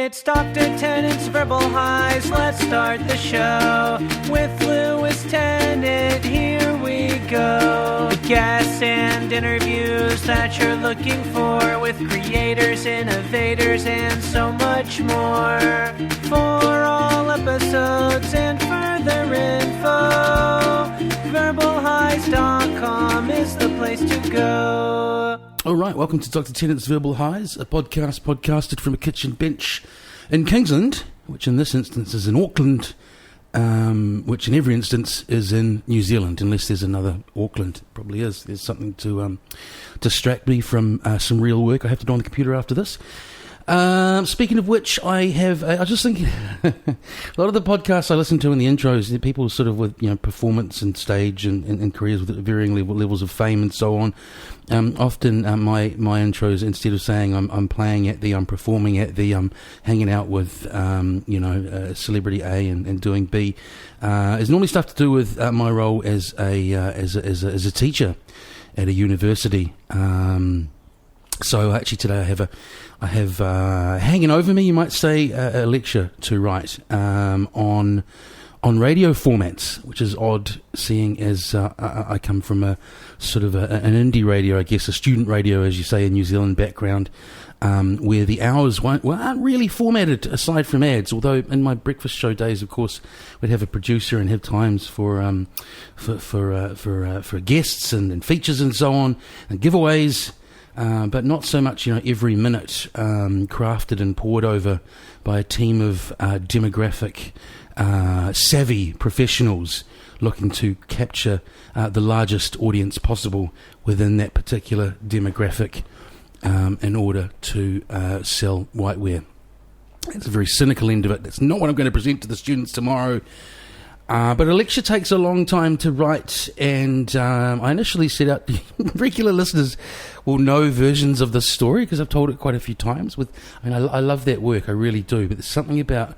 It's Dr. Tennant's Verbal Highs. Let's start the show with Lewis Tennant. Here we go. Guests and interviews that you're looking for with creators, innovators, and so much more. For all episodes and further info, verbalhighs.com is the place to go. All right, welcome to Dr. Tennant's Verbal Highs, a podcast podcasted from a kitchen bench in Kingsland, which in this instance is in Auckland, which in every instance is in New Zealand, unless there's another Auckland. Probably is. There's something to distract me from some real work I have to do on the computer after this. Speaking of which, I was just thinking, a lot of the podcasts I listen to in the intros, people sort of with, performance and stage and careers with varying levels of fame and so on. Often my intros, instead of saying I'm playing at the, I'm performing at the, I'm hanging out with, celebrity A and doing B, is normally stuff to do with my role as a teacher at a university. So actually today I have hanging over me, you might say, a lecture to write on radio formats, which is odd, seeing as I come from a sort of an indie radio, I guess, a student radio, as you say, in New Zealand background, where the hours aren't really formatted aside from ads. Although in my breakfast show days, of course, we'd have a producer and have times for guests and features and so on, and giveaways. But not so much, every minute crafted and poured over by a team of demographic savvy professionals looking to capture the largest audience possible within that particular demographic in order to sell whiteware. That's a very cynical end of it. That's not what I'm going to present to the students tomorrow. But a lecture takes a long time to write, and I initially set out, regular listeners will know versions of this story because I've told it quite a few times. I love that work, I really do, but there's something about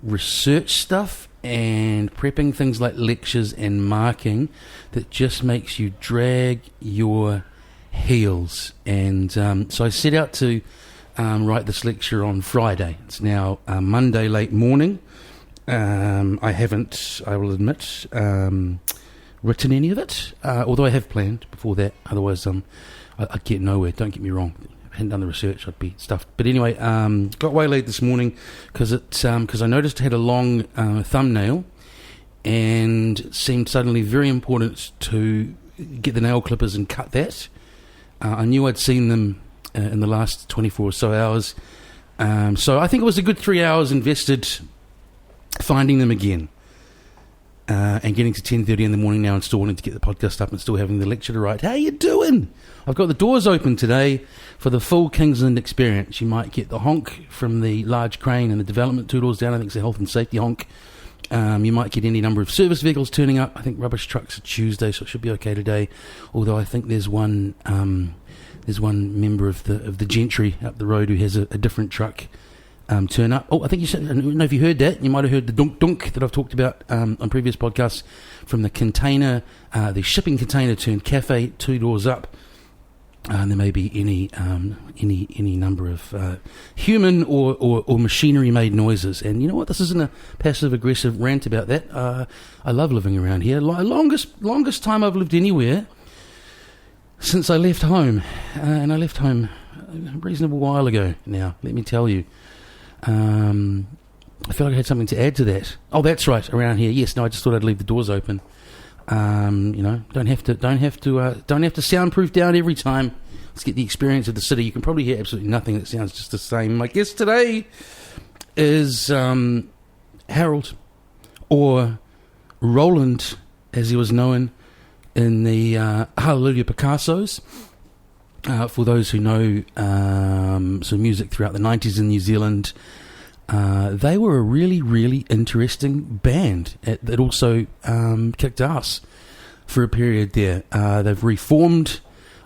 research stuff and prepping things like lectures and marking that just makes you drag your heels. And so I set out to write this lecture on Friday. It's now Monday late morning. I haven't, I will admit, written any of it, although I have planned before that. Otherwise, I'd get nowhere. Don't get me wrong. If I hadn't done the research, I'd be stuffed. But anyway, got waylaid this morning because I noticed it had a long thumbnail and seemed suddenly very important to get the nail clippers and cut that. I knew I'd seen them in the last 24 or so hours. So I think it was a good 3 hours invested finding them again, and getting to 10:30 in the morning now and still wanting to get the podcast up and still having the lecture to write. How you doing? I've got the doors open today for the full Kingsland experience. You might get the honk from the large crane and the development two doors down. I think it's a health and safety honk. You might get any number of service vehicles turning up. I think rubbish trucks are Tuesday, so it should be okay today. Although I think there's one member of the gentry up the road who has a different truck turn up. Oh, I think you said, I don't know if you heard that. You might have heard the dunk that I've talked about on previous podcasts from the container, the shipping container turned cafe 2 doors up. And there may be any number of human or machinery made noises. And you know what? This isn't a passive aggressive rant about that. I love living around here. Longest time I've lived anywhere since I left home, and I left home a reasonable while ago now. Let me tell you. I feel like I had something to add to that. Oh, that's right, around here. Yes, no, I just thought I'd leave the doors open. Don't have to soundproof down every time. Let's get the experience of the city. You can probably hear absolutely nothing that sounds just the same. My guest today is Harold, or Roland, as he was known in the Hallelujah Picassos. For those who know some music throughout the 90s in New Zealand, they were a really, really interesting band that also kicked ass for a period there. They've reformed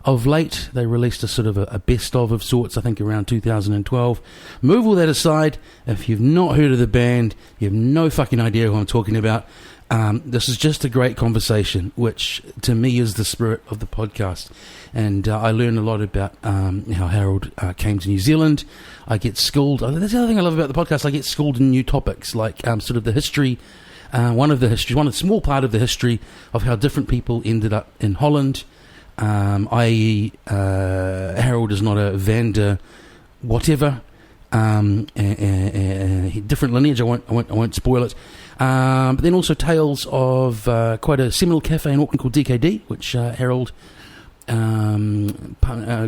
of late. They released a sort of a best-of sorts, I think, around 2012. Move all that aside. If you've not heard of the band, you have no fucking idea who I'm talking about. This is just a great conversation, which to me is the spirit of the podcast. And I learn a lot about how Harold came to New Zealand. I get schooled. That's the other thing I love about the podcast. I get schooled in new topics, like sort of the history, one small part of the history of how different people ended up in Holland. I.e., Harold is not a Vander whatever. Different lineage. I won't spoil it. But then also tales of quite a seminal cafe in Auckland called DKD, which Harold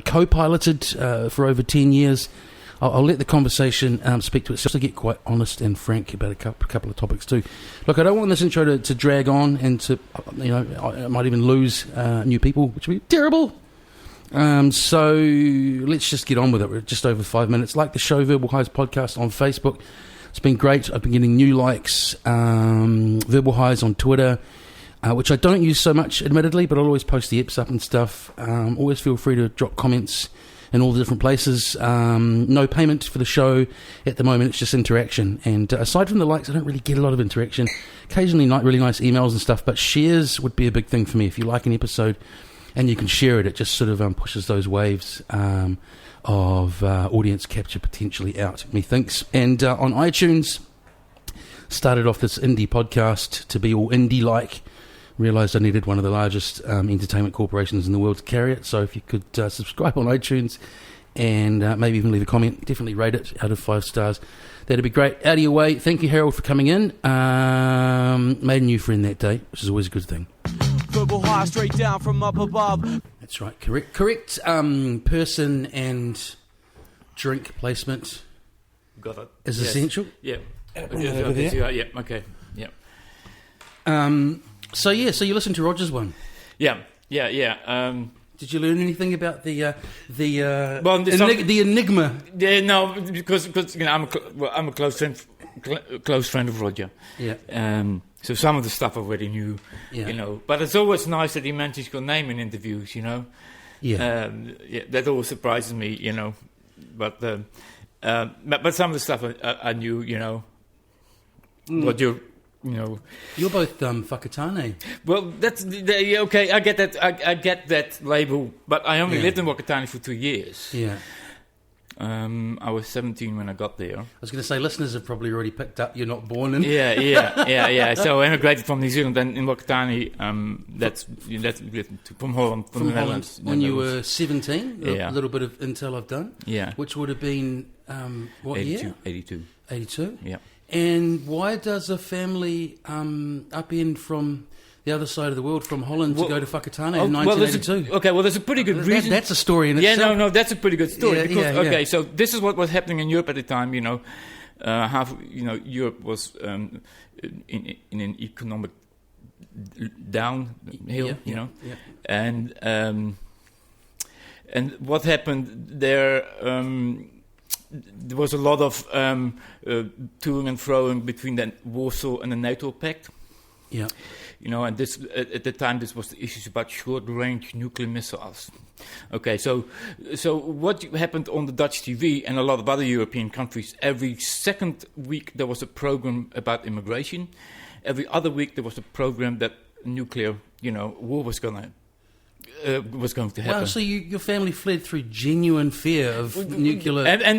co-piloted for over 10 years. I'll let the conversation speak to itself. To get quite honest and frank about a couple of topics too. Look, I don't want this intro to drag on and to, I might even lose new people, which would be terrible. So let's just get on with it. We're just over 5 minutes. Like the show, Verbal Highs Podcast on Facebook. It's been great. I've been getting new likes. Verbal Highs on Twitter, which I don't use so much, admittedly, but I'll always post the eps up and stuff. Always feel free to drop comments in all the different places. No payment for the show at the moment. It's just interaction. And aside from the likes, I don't really get a lot of interaction. Occasionally, really nice emails and stuff, but shares would be a big thing for me. If you like an episode and you can share it, it just sort of pushes those waves of audience capture potentially out, methinks. And on iTunes, started off this indie podcast to be all indie-like. Realised I needed one of the largest entertainment corporations in the world to carry it. So if you could subscribe on iTunes and maybe even leave a comment, definitely rate it out of 5 stars. That'd be great. Out of your way. Thank you, Harold, for coming in. Made a new friend that day, which is always a good thing. Verbal high straight down from up above. That's right. Correct person and drink placement. Got it. Is essential. Yeah. Over there. Yeah. Okay. Yeah. So you listened to Roger's one. Yeah. Did you learn anything about the enigma? Yeah, no, because I'm a close friend of Roger. Yeah. So some of the stuff I already knew, Yeah. But it's always nice that he mentions your name in interviews, Yeah. That always surprises me, But some of the stuff I knew, what you're. You're both Whakatane. Well, that's okay. I get that. I get that label, but I only lived in Whakatane for 2 years. Yeah. I was 17 when I got there. I was going to say, listeners have probably already picked up you're not born in. Yeah. So I immigrated from New Zealand, and in Whakatane, that's from Holland, from the Netherlands. When you were 17, Yeah. a little bit of intel I've done. Yeah. Which would have been what 82, year? 82. 82. Yeah. And why does a family upend from the other side of the world, from Holland, to go to Whakatane in 1982? There's a pretty good reason. That's a story in itself. No, that's a pretty good story. Yeah, because, so this is what was happening in Europe at the time. Europe was in an economic downhill. And what happened there? There was a lot of toing and froing between the Warsaw and the NATO Pact. Yeah. And this at the time this was the issues about short-range nuclear missiles. Okay, so what happened on the Dutch TV and a lot of other European countries? Every second week there was a program about immigration. Every other week there was a program that nuclear, war was going to happen. Well, so your family fled through genuine fear of nuclear... And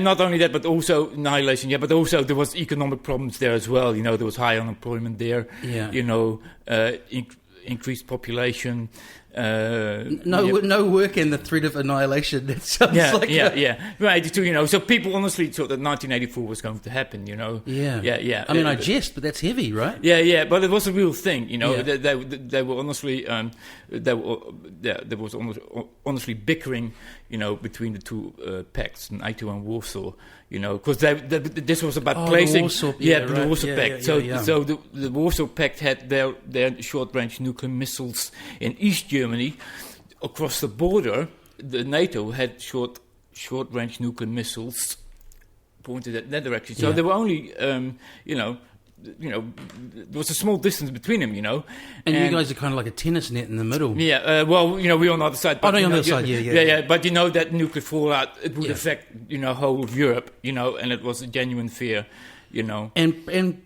not only that, but also annihilation, but also there was economic problems there as well. There was high unemployment there, increased population... no work and the threat of annihilation. That sounds like Right, 82, So people honestly thought that 1984 was going to happen, Yeah. I mean, I jest, but that's heavy, right? Yeah, but it was a real thing, Yeah. They were honestly, there was honestly bickering, between the two pacts, NATO and Warsaw, because this was about placing... The Warsaw, the Warsaw Pact. Yeah. So the Warsaw Pact had their short-range nuclear missiles in East Germany. Across the border, the NATO had short-range nuclear missiles pointed at that direction. So there were only, there was a small distance between them, And you guys are kind of like a tennis net in the middle. Yeah, we're on the other side. But, on the other side, yeah. But that nuclear fallout, it would affect, whole of Europe, and it was a genuine fear, And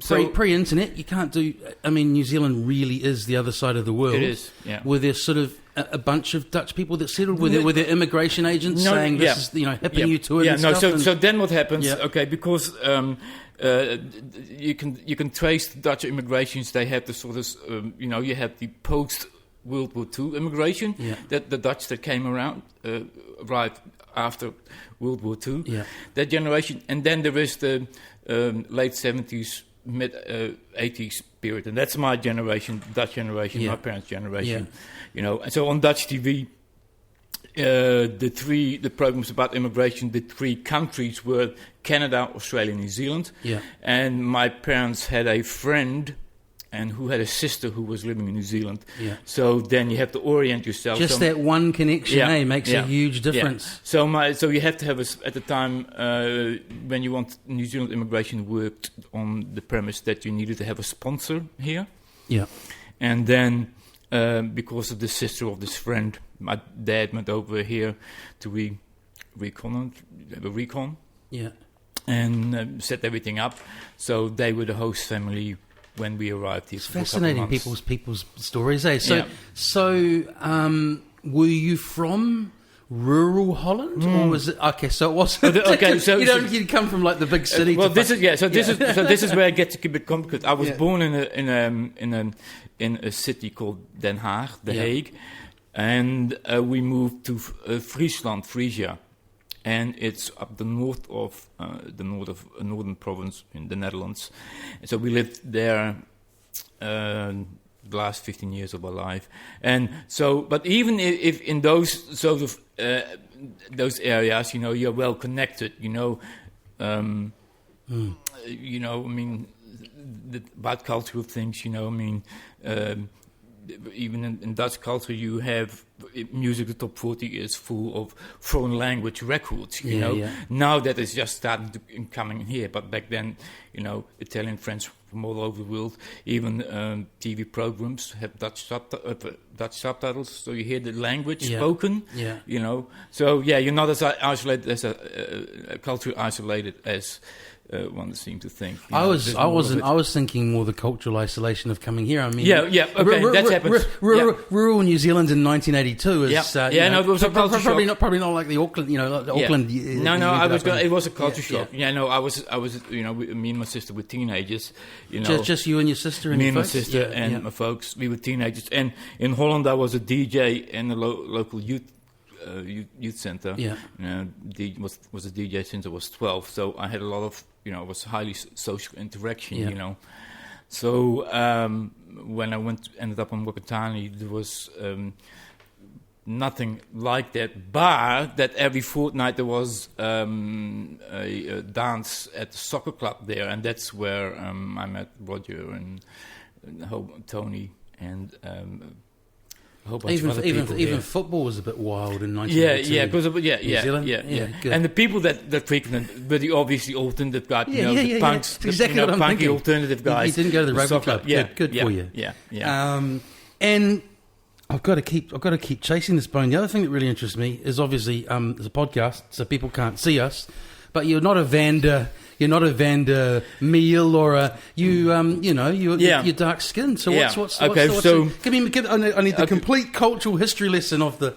pre-internet, you can't do. I mean, New Zealand really is the other side of the world. It is, yeah. Were there sort of a bunch of Dutch people that settled? Were there immigration agents saying this is, hipping you to it? Yeah, and no. stuff So then what happens? Yeah. Okay, because you can trace the Dutch immigrations. They have the sort of you have the post World War II immigration that the Dutch that came around arrived after World War II. Yeah. That generation, and then there is the late 70s, mid 80s period, and that's my generation, Dutch generation, my parents' generation. And so on Dutch TV, the programs about immigration, the three countries were Canada, Australia, New Zealand. Yeah. And my parents had a friend and who had a sister who was living in New Zealand. Yeah. So then you have to orient yourself. Just that one connection, makes a huge difference. Yeah. So you have to have at the time when you want New Zealand immigration worked on the premise that you needed to have a sponsor here. Yeah. And then because of the sister of this friend, my dad went over here to recon. Yeah. And set everything up. So they were the host family when we arrived here. It's fascinating people's stories, eh? So were you from rural Holland, or was it okay? So it wasn't. Okay, so you come from like the big city. Well, this is where it gets a bit complicated. I was born in a city called Den Haag, The Hague, and we moved to Friesland, Frisia. And it's up the north of a northern province in the Netherlands. And so we lived there the last 15 years of our life. And so, but even if in those sort of those areas, you're well connected. I mean, about cultural things. Even in Dutch culture, you have music. The top 40 is full of foreign language records. Now that is just starting to coming here, but back then, Italian, French from all over the world. Even TV programs have Dutch subtitles, so you hear the language spoken. Yeah. So you're not as isolated as a culture isolated as. One seems to think. I was thinking more the cultural isolation of coming here. I mean, okay, that's happened. Rural New Zealand in 1982 is it was a culture shock. Probably not like the Auckland, Auckland. It was a culture shock. I was, me and my sister were teenagers. Just you and your sister and me your and my folks? sister and my folks. We were teenagers, and in Holland I was a DJ in the local youth center. Was a DJ since I was 12, so I had a lot of it was highly social interaction. So when I ended up on Wakatani, there was nothing like that, but that every fortnight there was a dance at the soccer club there, and that's where I met Roger and Tony and a whole bunch of other people. Even football was a bit wild in 1982. New Zealand? Good. And the people that frequented were the obviously alternative guys, the punks, exactly what I'm punky thinking. Alternative guys. You didn't go to the rugby club. Good for you. Yeah. And I've got to keep chasing this bone. The other thing that really interests me is obviously there's a podcast, so people can't see us, but you're not a Vander Meal or you're dark skinned. So what's I need the complete cultural history lesson of the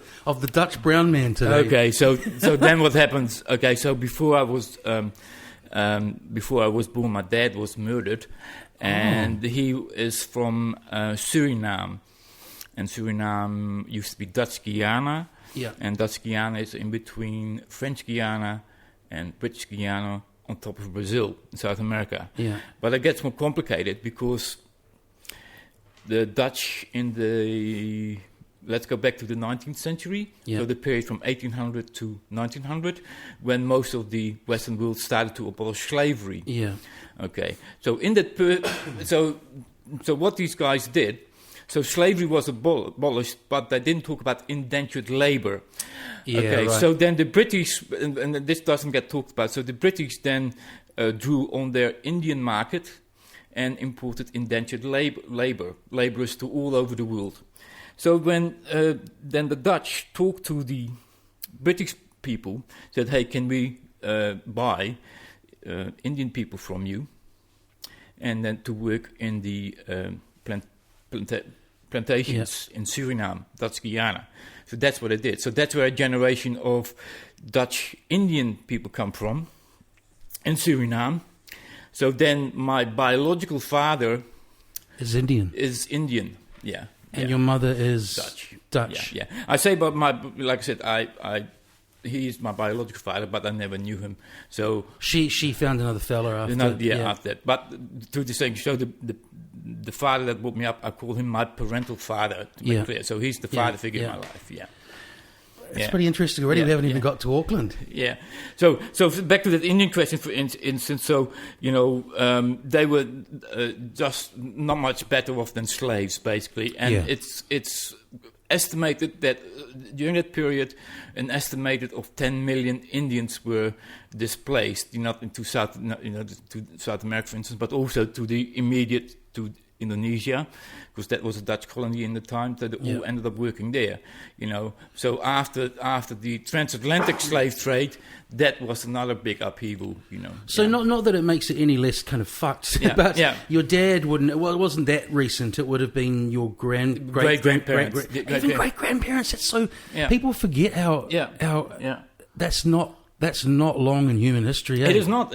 Dutch brown man today. Okay, so then what happens? Okay, so before I was born, my dad was murdered, and he is from Suriname, and Suriname used to be Dutch Guyana, and Dutch Guyana is in between French Guyana and British Guyana, on top of Brazil, in South America. Yeah. But it gets more complicated because the Dutch let's go back to the 19th century, so the period from 1800 to 1900, when most of the Western world started to abolish slavery. Yeah. Okay. So in that so what these guys did, so slavery was abolished, but they didn't talk about indentured labor. Okay, right. So then the British, and this doesn't get talked about, so the British then drew on their Indian market and imported indentured laborers to all over the world. So when then the Dutch talked to the British people, said, hey, can we buy Indian people from you? and then to work in the plantations in Suriname, Dutch Guyana. So that's what I did. So that's where a generation of Dutch Indian people come from, in Suriname. So then my biological father Is Indian. Yeah. And your mother is Dutch. Yeah. I say about like I said, he is my biological father, but I never knew him. So she found another fella after. After that. But to the saying, so the father that brought me up, I call him my parental father, to be clear. So he's the father figure in my life. Yeah. It's pretty interesting already. We haven't even got to Auckland. Yeah. So back to that Indian question, for instance. So, they were just not much better off than slaves, basically. And it's estimated that during that period, an estimated of 10 million Indians were displaced, not into South America, for instance, but also to Indonesia, because that was a Dutch colony in the time, that they all ended up working there, So after the transatlantic slave trade, that was another big upheaval, So not that it makes it any less kind of fucked, but your dad wouldn't. Well, it wasn't that recent. It would have been your great grandparents, even great grandparents. That's so people forget how that's not long in human history. It is not.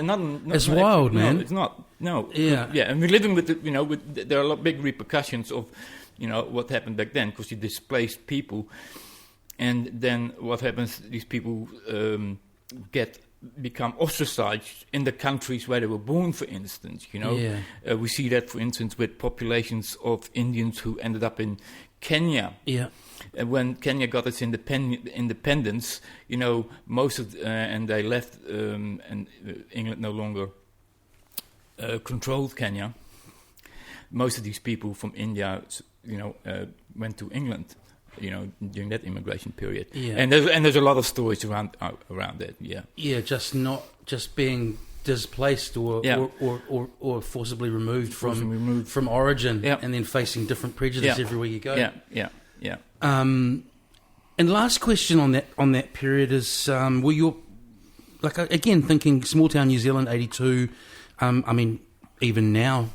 It's wild, man. No, it's not. No. Yeah. And we're living with there are a lot of big repercussions of, what happened back then, because you displaced people, and then what happens? These people become ostracized in the countries where they were born, for instance. We see that, for instance, with populations of Indians who ended up in Kenya. Yeah. When Kenya got its independence, most of and they left, and England no longer controlled Kenya. Most of these people from India, went to England, during that immigration period. Yeah. And there's a lot of stories around that. Yeah. Yeah, just being displaced or forcibly removed from origin, and then facing different prejudice everywhere you go. Yeah. And last question on that period is, were you, like, again, thinking small town New Zealand, 82, even now,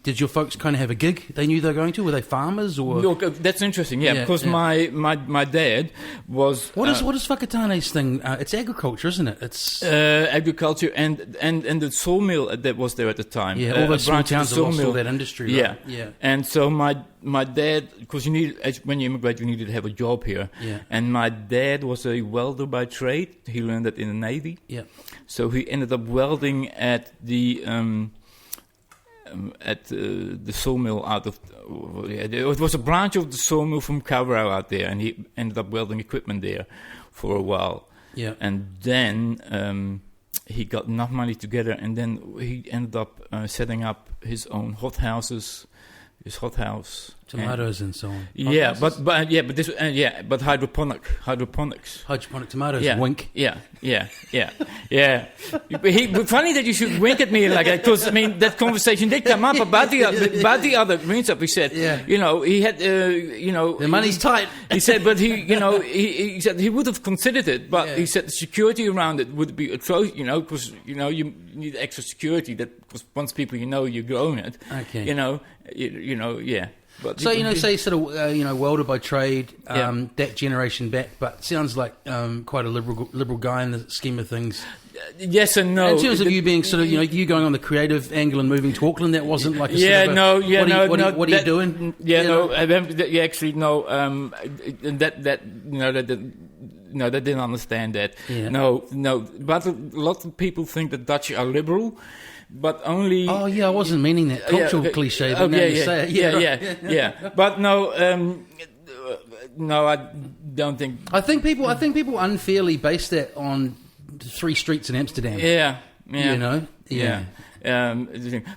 did your folks kind of have a gig they knew they were going to? Were they farmers or? Look, that's interesting, because my dad was... What is Whakatane's thing? It's agriculture, isn't it? It's agriculture and the sawmill that was there at the time. Yeah, all those small towns have lost all that industry, right? Yeah. And so my dad, because when you immigrate, you needed to have a job here. Yeah. And my dad was a welder by trade. He learned that in the Navy. Yeah. So he ended up welding at the sawmill out of... It was a branch of the sawmill from Kawerau out there, and he ended up welding equipment there for a while. Yeah. And then he got enough money together, and then he ended up setting up his own hothouses, his hothouse. Tomatoes and so on. But hydroponics. Hydroponic tomatoes. Yeah. Wink. Yeah. Funny that you should wink at me like that, because that conversation did come up about the other green stuff. He said, he had, the money's tight. He said, but he said he would have considered it, but he said the security around it would be atrocious, because you need extra security. Because once people you're growing it. Okay. But so say sort of welder by trade, that generation back, but sounds like quite a liberal guy in the scheme of things. Yes and no. In terms of you being sort of you going on the creative angle and moving to Auckland, that wasn't like a what are you doing? Actually no. They didn't understand that. Yeah. No. But a lot of people think that Dutch are liberal. But only... Oh, yeah, I wasn't meaning that cultural cliche, but now you say it. Yeah. But no, I don't think... I think people unfairly base that on 3 streets in Amsterdam. Yeah.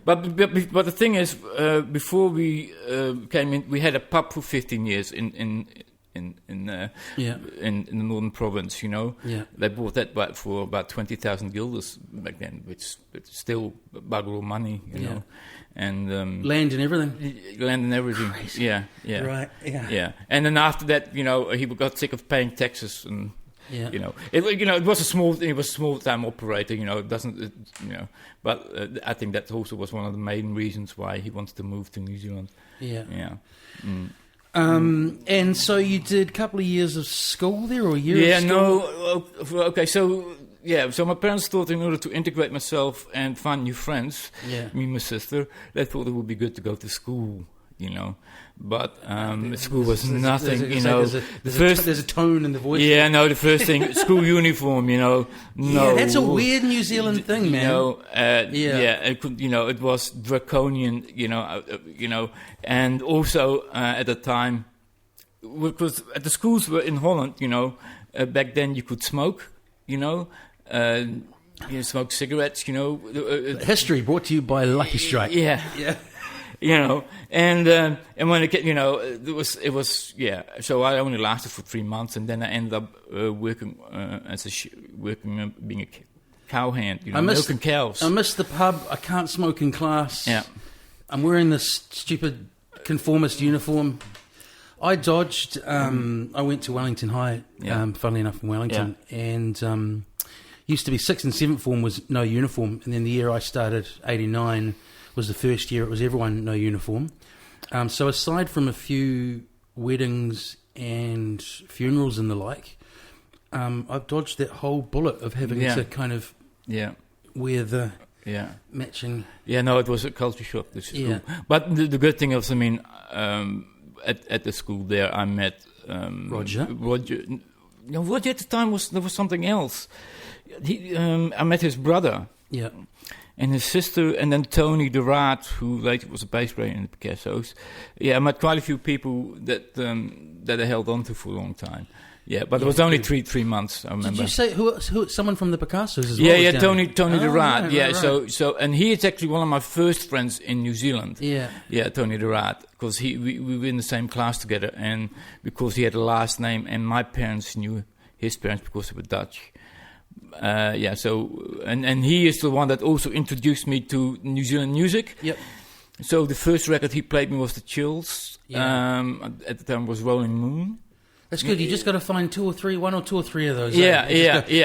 But the thing is, before we came in, we had a pub for 15 years in the northern province, Yeah. They bought that for about 20,000 guilders back then, which is still a bugger of money, know. And land and everything. Crazy. Yeah. Right. Yeah. And then after that, he got sick of paying taxes, and Yeah. It was a small time operator. It doesn't. But I think that also was one of the main reasons why he wanted to move to New Zealand. Yeah. Yeah. And so you did a couple of years of school there, or a year? Yeah. Of school? No. Okay. So. Yeah, so my parents thought in order to integrate myself and find new friends, me and my sister, they thought it would be good to go to school, But school was nothing, There's a tone in the voice. Yeah, no, the first thing, school uniform, no. Yeah, that's a weird New Zealand thing, man. It was draconian, and also at the time, because the schools were in Holland, back then you could smoke, smoke cigarettes, History brought to you by Lucky Strike. Yeah. And when it was So I only lasted for 3 months, and then I ended up working being a cowhand, milking cows. I missed the pub. I can't smoke in class. Yeah. I'm wearing this stupid conformist uniform. I dodged. I went to Wellington High, funnily enough, in Wellington, and used to be 6th and 7th form was no uniform, and then the year I started, 89, was the first year it was everyone no uniform. So aside from a few weddings and funerals and the like, I've dodged that whole bullet of having to kind of wear the matching. Yeah, no, it was a culture shock. This school. But the good thing is, at the school there, I met Roger. No, Roger at the time there was something else. I met his brother. Yeah. And his sister, and then Tony de Raad, who later was a bass player in the Picassos. Yeah, I met quite a few people that I held on to for a long time. Yeah, but it was only three months. I remember. Did you say who? Someone from the Picassos as well? Yeah, Tony de Raad. Right. So, and he is actually one of my first friends in New Zealand. Yeah, Tony de Raad, because we were in the same class together, and because he had a last name, and my parents knew his parents because they were Dutch. So and he is the one that also introduced me to New Zealand music. Yep. So the first record he played me was the Chills. At the time was Rolling Moon. That's good. You just got to find one or two or three of those.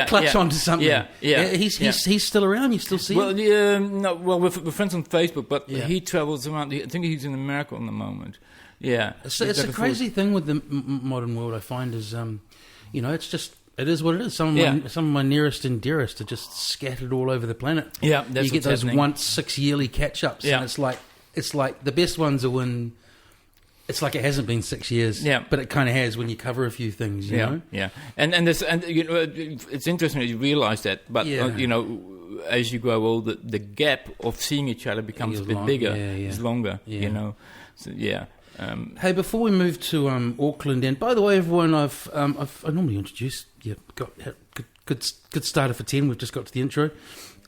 Clutch onto something. Yeah. He's still around. You still see him? No. Well, we're friends on Facebook, but he travels around. I think he's in America at the moment. Yeah. It's a crazy thing with the modern world. I find is, it's just. It is what it is. Some of my nearest and dearest are just scattered all over the planet. Yeah, that's you get those happening. once 6 yearly catch ups, and it's like the best ones are when it's like it hasn't been 6 years, but it kind of has when you cover a few things, you know. Yeah, and it's interesting that you realise that, but as you grow older, the gap of seeing each other becomes a bit bigger, it's longer, So, hey, before we move to Auckland, and by the way, everyone, I normally introduce. Got good starter for 10. We've just got to the intro.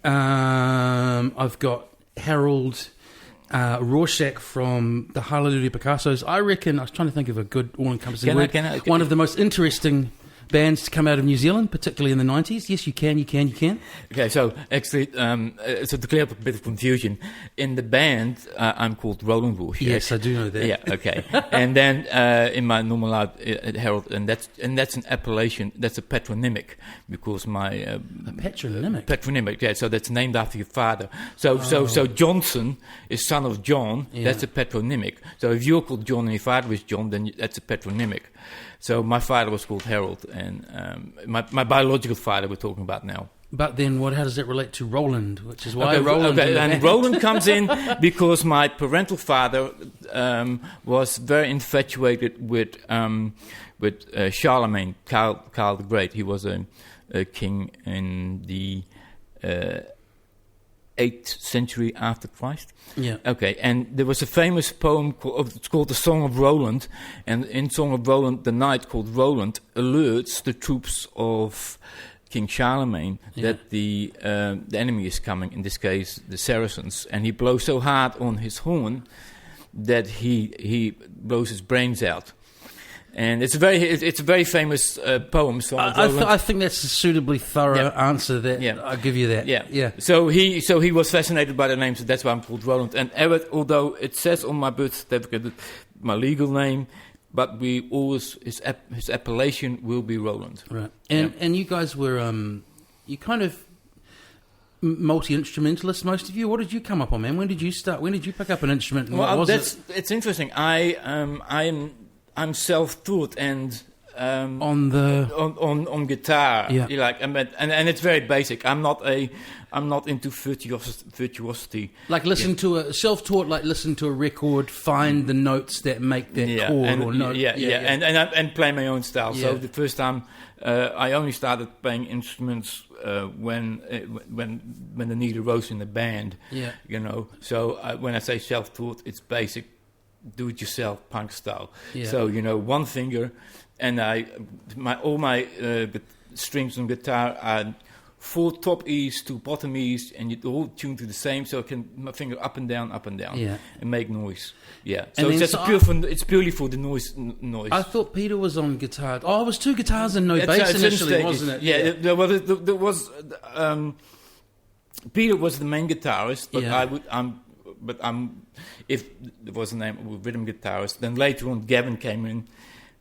I've got Harold Rorschach from the Hallelujah Picassos. I reckon I was trying to think of a good all-encompassing word. One of the most interesting bands to come out of New Zealand, particularly in the 90s. Yes, you can. Okay, so actually, so to clear up a bit of confusion, in the band, I'm called Roland Rorschach. Yes, I do know that. Yeah, okay. And then in my normal life, Harold, and that's an appellation, that's a patronymic, because my... a patronymic? Patronymic, yeah, so that's named after your father. So Johnson is son of John, that's a patronymic. So if you're called John and your father is John, then that's a patronymic. So my father was called Harold, and my biological father we're talking about now. But then how does that relate to Roland, which is why Roland... Okay, and Roland comes in because my parental father was very infatuated with Charlemagne, Karl the Great. He was a king in the 8th century after Christ. Yeah. Okay, and there was a famous poem called The Song of Roland, and in Song of Roland, the knight called Roland alerts the troops of King Charlemagne that the enemy is coming, in this case the Saracens, and he blows so hard on his horn that he blows his brains out. And it's a very famous poem. I think that's a suitably thorough answer. I'll give you that. Yeah. So he was fascinated by the name, so that's why I'm called Roland. And although it says on my birth certificate that my legal name, but we always his appellation will be Roland. Right. And you guys were you kind of multi-instrumentalists, most of you. What did you come up on, man? When did you start? When did you pick up an instrument? And what was it's interesting. I'm self-taught and on guitar. Yeah. And it's very basic. I'm not into virtuosity. Like self-taught, like listen to a record, find the notes that make that chord or note. And play my own style. Yeah. So the first time I only started playing instruments when the need arose in the band. Yeah. So when I say self-taught, it's basic, do-it-yourself punk style. Yeah. So one finger, and all my strings on guitar are 4 top E's, 2 bottom E's, and you all tune to the same, so I can my finger up and down, and make noise. Yeah, so it's purely for the noise. I thought Peter was on guitar. Oh, it was 2 guitars and no bass initially, wasn't it? Yeah, there was. Peter was the main guitarist, but if there was a name rhythm guitarist, then later on Gavin came in.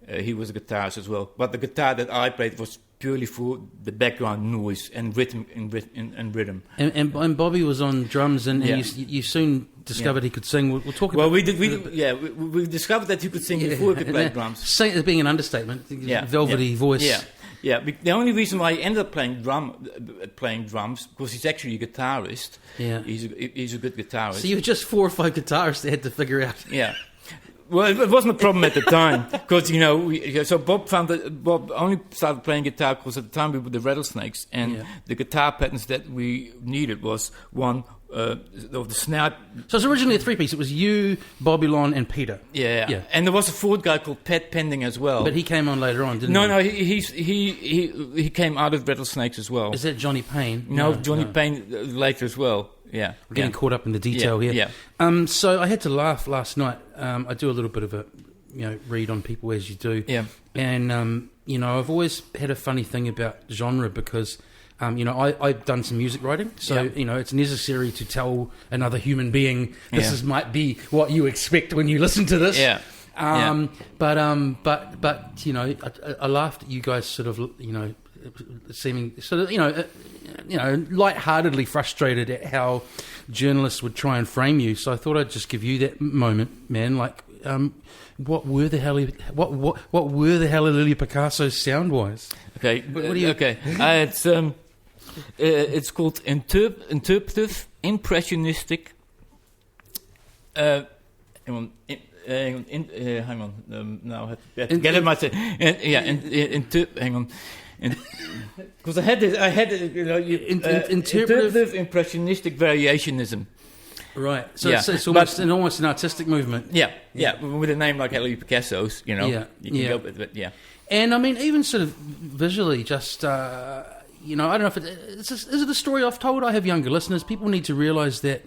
He was a guitarist as well, but the guitar that I played was purely for the background noise and rhythm and rhythm. And Bobby was on drums, and you soon discovered he could sing. We'll talk about. Well, we discovered that he could sing before he could play drums. Sing being an understatement, velvety voice. Yeah. The only reason why I ended up playing drums because he's actually a guitarist. Yeah, he's a good guitarist. So you were just 4 or 5 guitarists that had to figure out. Yeah. Well, it wasn't a problem at the time because so Bob only started playing guitar because at the time we were the Rattlesnakes, and the guitar patterns that we needed was one of the snare. So it was originally a 3-piece. It was you, Bobby Lon, and Peter. Yeah. And there was a 4th guy called Pat Pending as well. But he came on later on, didn't he? No, he came out of Rattlesnakes as well. Is that Johnny Payne? No, Johnny Payne later as well. Yeah, we're getting caught up in the detail here. Yeah. So I had to laugh last night. I do a little bit of a read on people as you do. Yeah. And I've always had a funny thing about genre because I've done some music writing, so it's necessary to tell another human being this might be what you expect when you listen to this. Yeah. But I laughed at you guys sort of seeming sort of lightheartedly frustrated at how journalists would try and frame you. So I thought I'd just give you that moment, man. Like, what were the Hallelujah Picassos sound wise? Okay, what do you? Okay, it's called interpretive, impressionistic. Hang on. Hang on. Now I have to get it myself. Hang on. Because I had interpretive impressionistic variationism. Right. So it's almost an artistic movement. Yeah. With a name like Hallelujah Picassos, you can go with it. Yeah. And I mean, even sort of visually, just I don't know if is it a story I've told? I have younger listeners. People need to realise that.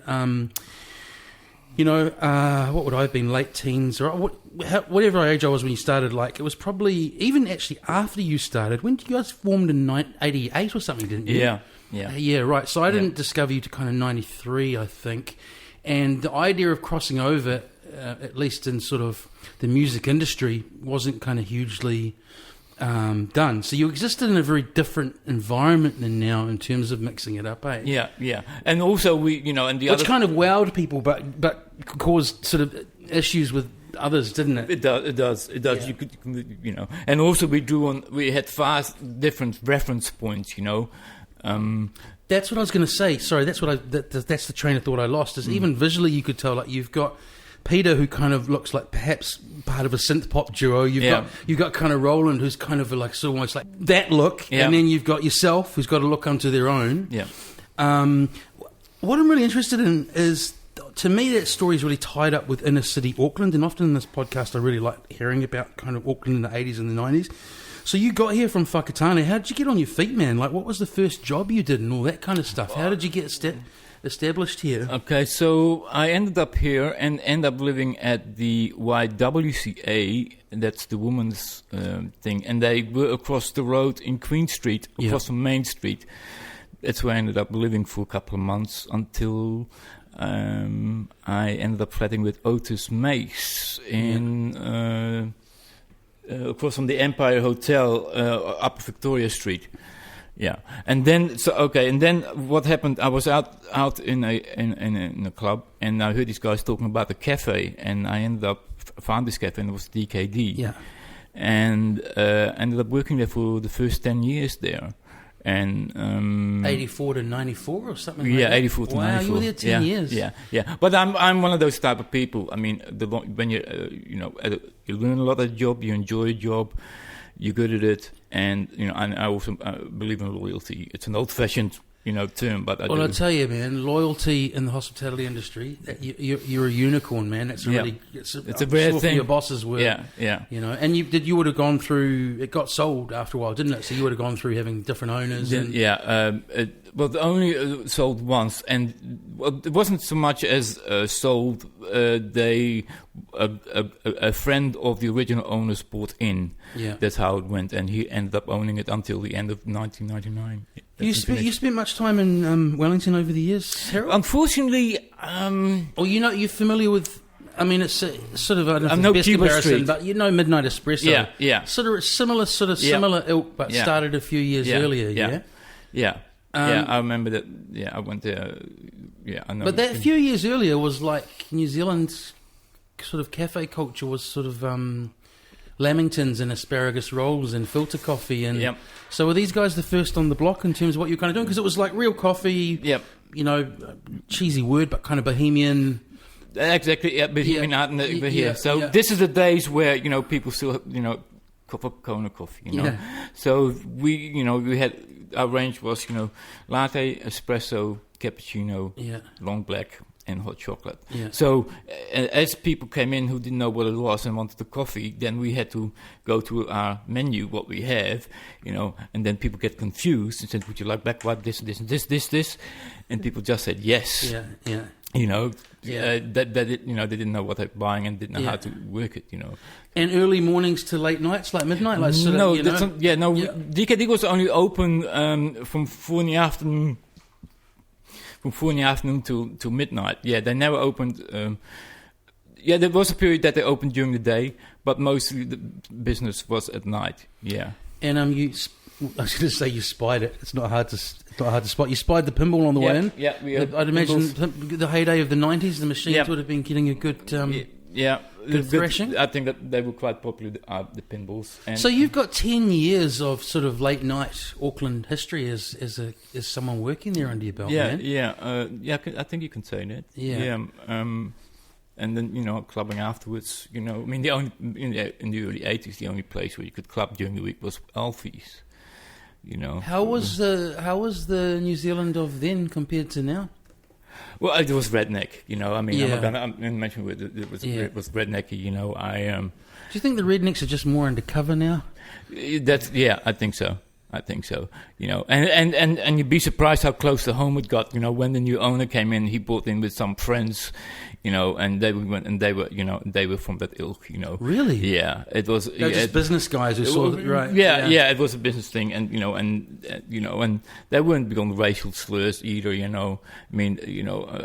What would I have been, late teens or whatever age I was when you started? Like, it was probably even actually after you started. When you guys formed in 88 or something, didn't you? Yeah, right. So I didn't discover you to kind of 93, I think. And the idea of crossing over, at least in sort of the music industry, wasn't kind of hugely done. So you existed in a very different environment than now in terms of mixing it up, eh? Yeah. And also which kind of wowed people, but caused sort of issues with others, didn't it? It does. Yeah. You could, and also we had vast different reference points, That's what I was going to say. Sorry, that's the train of thought I lost. Is even visually you could tell, like, you've got Peter, who kind of looks like perhaps part of a synth pop duo. You've got kind of Roland, who's kind of like so almost like that look, and then you've got yourself, who's got a look unto their own. Yeah. What I'm really interested in is, to me, that story is really tied up with inner city Auckland, and often in this podcast, I really like hearing about kind of Auckland in the 80s and the 90s. So you got here from Whakatane. How did you get on your feet, man? Like, what was the first job you did and all that kind of stuff? How did you get established here? Okay, so I ended up here and ended up living at the YWCA, that's the women's thing, and they were across the road in Queen Street, across from Main Street. That's where I ended up living for a couple of months until I ended up flatting with Otis Mace in across from the Empire Hotel, up Victoria Street. Yeah, and then and then what happened? I was out in a club, and I heard these guys talking about the cafe, and I found this cafe, and it was DKD. Yeah, and ended up working there for the first 10 years there, and 84 to 94 or something. Like yeah, that? 84 to 94. Wow, you were there 10 years. Yeah. But I'm one of those type of people. I mean, when you you learn a lot at the job, you enjoy a job, you're good at it, and I also believe in loyalty. It's an old-fashioned term, but I tell you, man, loyalty in the hospitality industry, you're a unicorn, man. It's a rare thing. Your bosses were, yeah. And you would have gone through. It got sold after a while, didn't it? So you would have gone through having different owners. Well, only sold once, and it wasn't so much as sold. A friend of the original owners bought in. Yeah, that's how it went, and he ended up owning it until the end of 1999. You spent much time in Wellington over the years, Harold? Unfortunately, you're familiar with. I mean, it's sort of I don't know if no it's the best comparison, Street. but Midnight Espresso. Yeah. Sort of similar ilk, but started a few years earlier. Yeah. I remember that. Yeah, I went there. Yeah, I know. But that few years earlier was like New Zealand's sort of cafe culture was sort of lamingtons and asparagus rolls and filter coffee and. Yep. So were these guys the first on the block in terms of what you're kind of doing? Because it was like real coffee. Yep. Cheesy word, but kind of bohemian. Exactly. Yeah, bohemian art over here. So this is the days where people still cup of Kona coffee. So we had our range was latte, espresso, cappuccino, long black, and hot chocolate. Yeah. So as people came in who didn't know what it was and wanted the coffee, then we had to go to our menu, what we have, and then people get confused and said, "Would you like black, white, this, this, and this?" And people just said yes. Yeah. That they didn't know what they were buying and didn't know how to work it. And early mornings to late nights, like midnight, like DKD was only open from 4 in the afternoon. From 4 in the afternoon till midnight. Yeah, they never opened. There was a period that they opened during the day, but mostly the business was at night. Yeah. And I was going to say you spied it. It's not hard to spot. You spied the pinball on the way in. Yeah, I'd imagine the heyday of the 90s, the machines would have been getting a good. Good thrashing. I think that they were quite popular, the pinballs. And so you've got 10 years of sort of late night Auckland history as someone working there under your belt. Man. I think you can say that. Yeah. And then clubbing afterwards. I mean, the only in the early 80s, the only place where you could club during the week was Alfie's. How was the New Zealand of then compared to now? Well, it was redneck, I mean, I'm not going to mention it was rednecky, Do you think the rednecks are just more undercover now? I think so. And you'd be surprised how close to home it got. When the new owner came in, he brought in with some friends, and they were from that ilk, Really? Yeah, it was. They're just business guys who saw it, right? Yeah, it was a business thing, and and they weren't big on racial slurs either. I mean,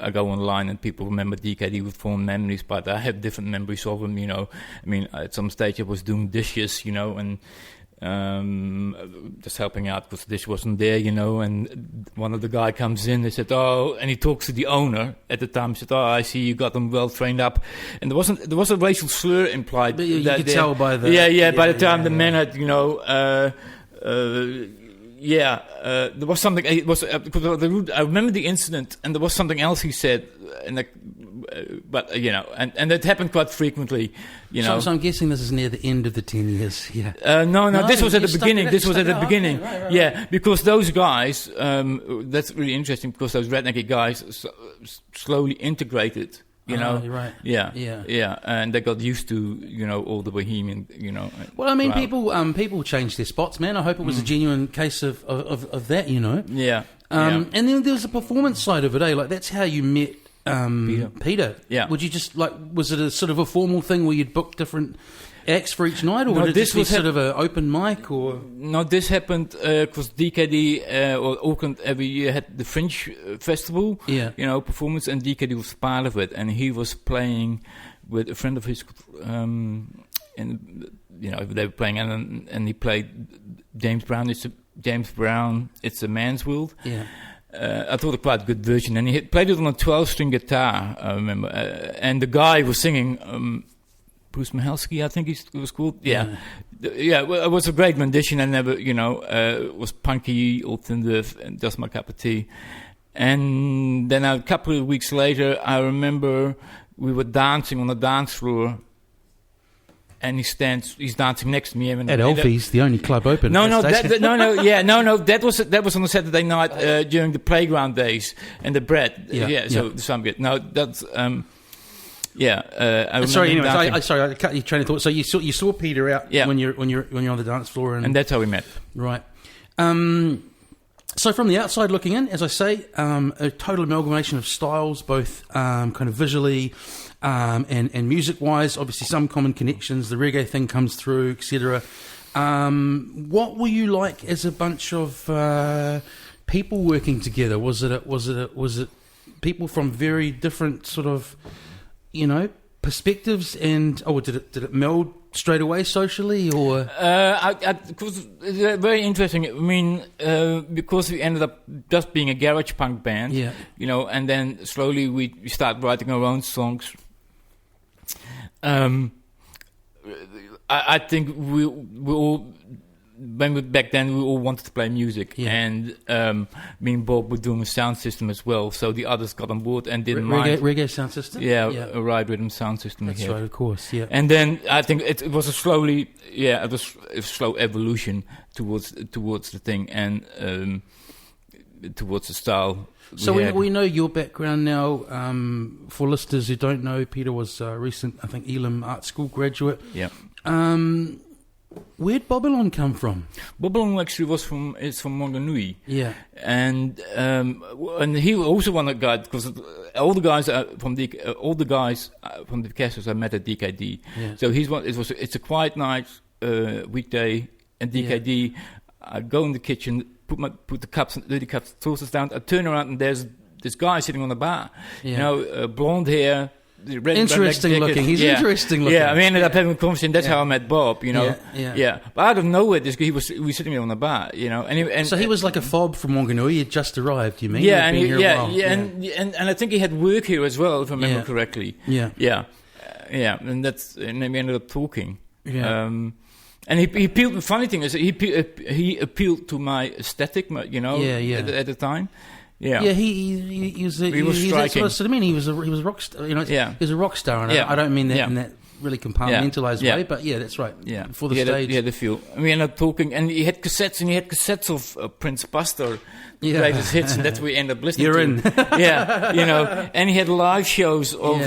I go online and people remember DKD with fond memories, but I have different memories of them. I mean, at some stage I was doing dishes, and. Just helping out because the dish wasn't there, and one of the guy comes in, they said, and he talks to the owner at the time, said, I see you got them well trained up, and there was a racial slur implied. But you could tell by the... by the time the men had, there was something, it was, because I remember the incident, and there was something else he said, and and that happened quite frequently, So I'm guessing this is near the end of the 10 years, No, this was at the beginning. This was at the beginning. Right. Yeah, because those guys, that's really interesting, because those rednecky guys slowly integrated. Right. Yeah, and they got used to all the bohemian, Well, I mean, people change their spots, man. I hope it was a genuine case of that, Yeah. And then there's a performance side of it, Like that's how you met Peter. Yeah. Would you just was it a sort of a formal thing where you'd book different acts for each night, or did this was sort of an open mic, or? No, this happened because DKD or Auckland every year had the Fringe Festival, performance, and DKD was part of it, and he was playing with a friend of his, and they were playing, and he played James Brown. It's a Man's World. Yeah. I thought a quite good version, and he had played it on a 12-string guitar. I remember, and the guy was singing. Bruce Mahalski, I think it was called. Yeah. Well, it was a great rendition. I never, it was punky, alternative, and just my cup of tea. And then a couple of weeks later, I remember we were dancing on the dance floor, and he's dancing next to me. At Elfie's, the only club open. That was on a Saturday night during the playground days and the bread. So some good. No, that's. Sorry. Anyway, I cut your train of thought. So you saw Peter out when you're on the dance floor, and that's how we met. Right. So from the outside looking in, as I say, a total amalgamation of styles, both kind of visually and music-wise. Obviously, some common connections. The reggae thing comes through, etc. What were you like as a bunch of people working together? Was it people from very different sort of perspectives, and did it meld straight away socially, or? Because it's very interesting. I mean, because we ended up just being a garage punk band, and then slowly we started writing our own songs. I think we all. Back then, we all wanted to play music, and me and Bob were doing a sound system as well. So the others got on board and didn't mind. Reggae sound system? A Ride Rhythm sound system. That's right, of course, yeah. And then I think it was a slow evolution towards the thing and towards the style. So we know your background now. For listeners who don't know, Peter was a recent, I think, Elam Art School graduate. Yeah. Where'd Babylon come from? Babylon actually is from Wanganui. Yeah, and he also one of the guys, because all the guys from the Castles I met at DKD. Yeah. So it's a quiet night, weekday, and DKD. I go in the kitchen, put the cups, dirty cups, saucers down. I turn around and there's this guy sitting on the bar. Yeah. Blonde hair. Interesting looking. He's interesting looking. Yeah, we ended up having a conversation. That's how I met Bob. Yeah. But out of nowhere, he was sitting there on the bar. And so he was like a fob from Wanganui. He had just arrived. You mean? Yeah, and I think he had work here as well, if I remember correctly. Yeah. And then we ended up talking. Yeah. And he appealed. The funny thing is, he appealed to my aesthetic. At the time. Yeah, he was striking. That's what I mean. He was a rock star. He was a rock star, and I don't mean that in that really compartmentalized way, but that's right. Yeah, for the stage. The feel. We ended up talking, and he had cassettes of Prince Buster, the greatest hits, and that's what we ended up listening to. You're in. And he had live shows of,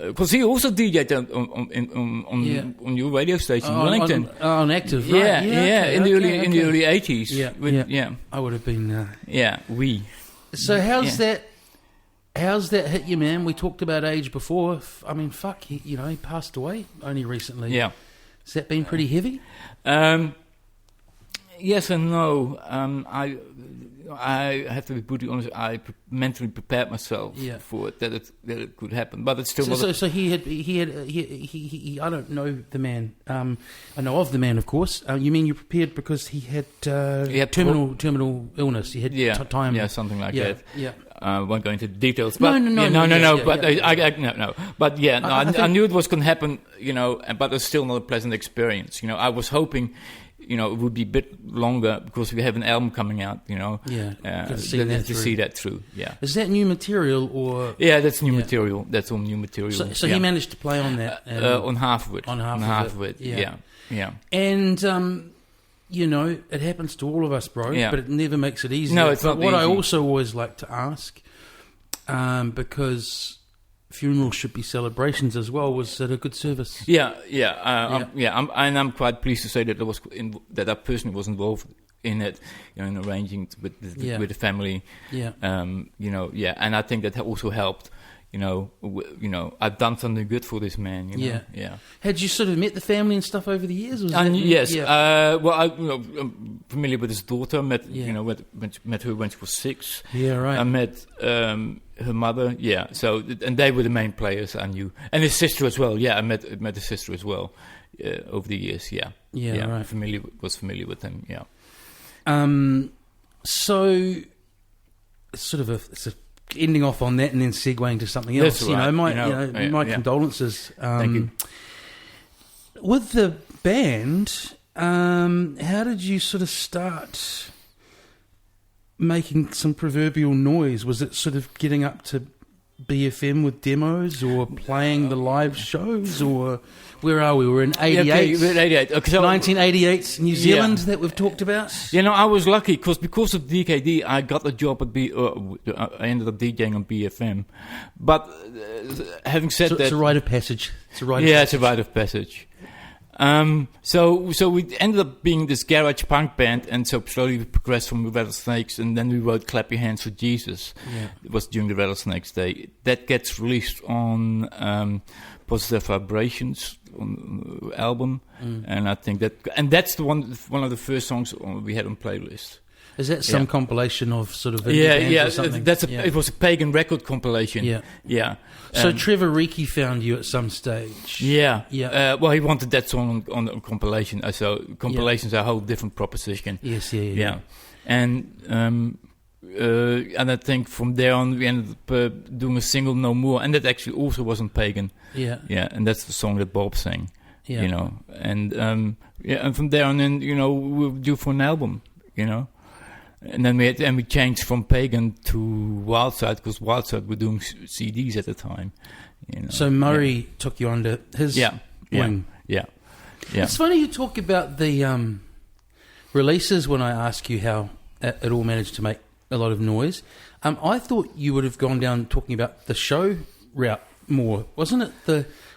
because he also DJ'd on your radio station, Wellington. On Active, right? In the early 80s. Yeah. I would have been. So how's that hit you, man? We talked about age before. I mean, fuck, he passed away only recently. Yeah. Has that been pretty heavy? Yes and no. I have to be brutally honest. I mentally prepared myself for it that it could happen, but it's still. So he I don't know the man. I know of the man, of course. You mean you prepared because he had terminal illness? He had time. Yeah, something like that. Yeah. I won't go into the details. But no. But I knew it was going to happen. But it's still not a pleasant experience. I was hoping. It would be a bit longer because we have an album coming out, to see that through. Yeah. Is that new material or? Yeah, that's new material. That's all new material. So he managed to play on that? On half of it. On half of it. Yeah. And, it happens to all of us, bro, but it never makes it easy. No, it's not what easy. I also always like to ask, because funerals should be celebrations as well. Was it a good service? I'm quite pleased to say that I personally was involved in it, in arranging with the family. And I think that also helped, I've done something good for this man. Yeah. Had you sort of met the family and stuff over the years? Yes. Yeah. I'm familiar with his daughter. Met her when she was 6. Yeah, right. I met her mother. Yeah. So and they were the main players I knew, and his sister as well. Yeah, I met his sister as well over the years. Yeah. Yeah. Right. Was familiar with them. Yeah. So sort of it's a ending off on that and then segueing to something else. That's right. My condolences. Thank you. With the band, how did you sort of start making some proverbial noise? Was it sort of getting up to BFM with demos or playing the live shows, or where are we? We're in 88. Yeah, okay, we're in 88. Okay, so 1988 New Zealand that we've talked about. I was lucky because of DKD, I got a job at I ended up DJing on BFM. But having said that, it's a rite of passage. It's a rite of passage. So we ended up being this garage punk band, and so slowly we progressed from the Rattlesnakes, and then we wrote "Clap Your Hands for Jesus." Yeah. It was during the Rattlesnakes Day. That gets released on Positive Vibrations on album, and I think that's the one of the first songs we had on playlist. Is that some compilation of sort of indie bands or something? It was a pagan record compilation. Yeah. So Trevor Reiki found you at some stage. Yeah. Well, he wanted that song on the compilation. So compilations are a whole different proposition. Yes. And I think from there on we ended up doing a single, No More, and that actually also wasn't pagan. Yeah. And that's the song that Bob sang. Yeah. And from there on in, we were due for an album. And then we changed from pagan to Wildside, because Wildside were doing CDs at the time. So Murray took you under his wing. Yeah. It's funny you talk about the releases when I ask you how it all managed to make a lot of noise. I thought you would have gone down talking about the show route more. Wasn't it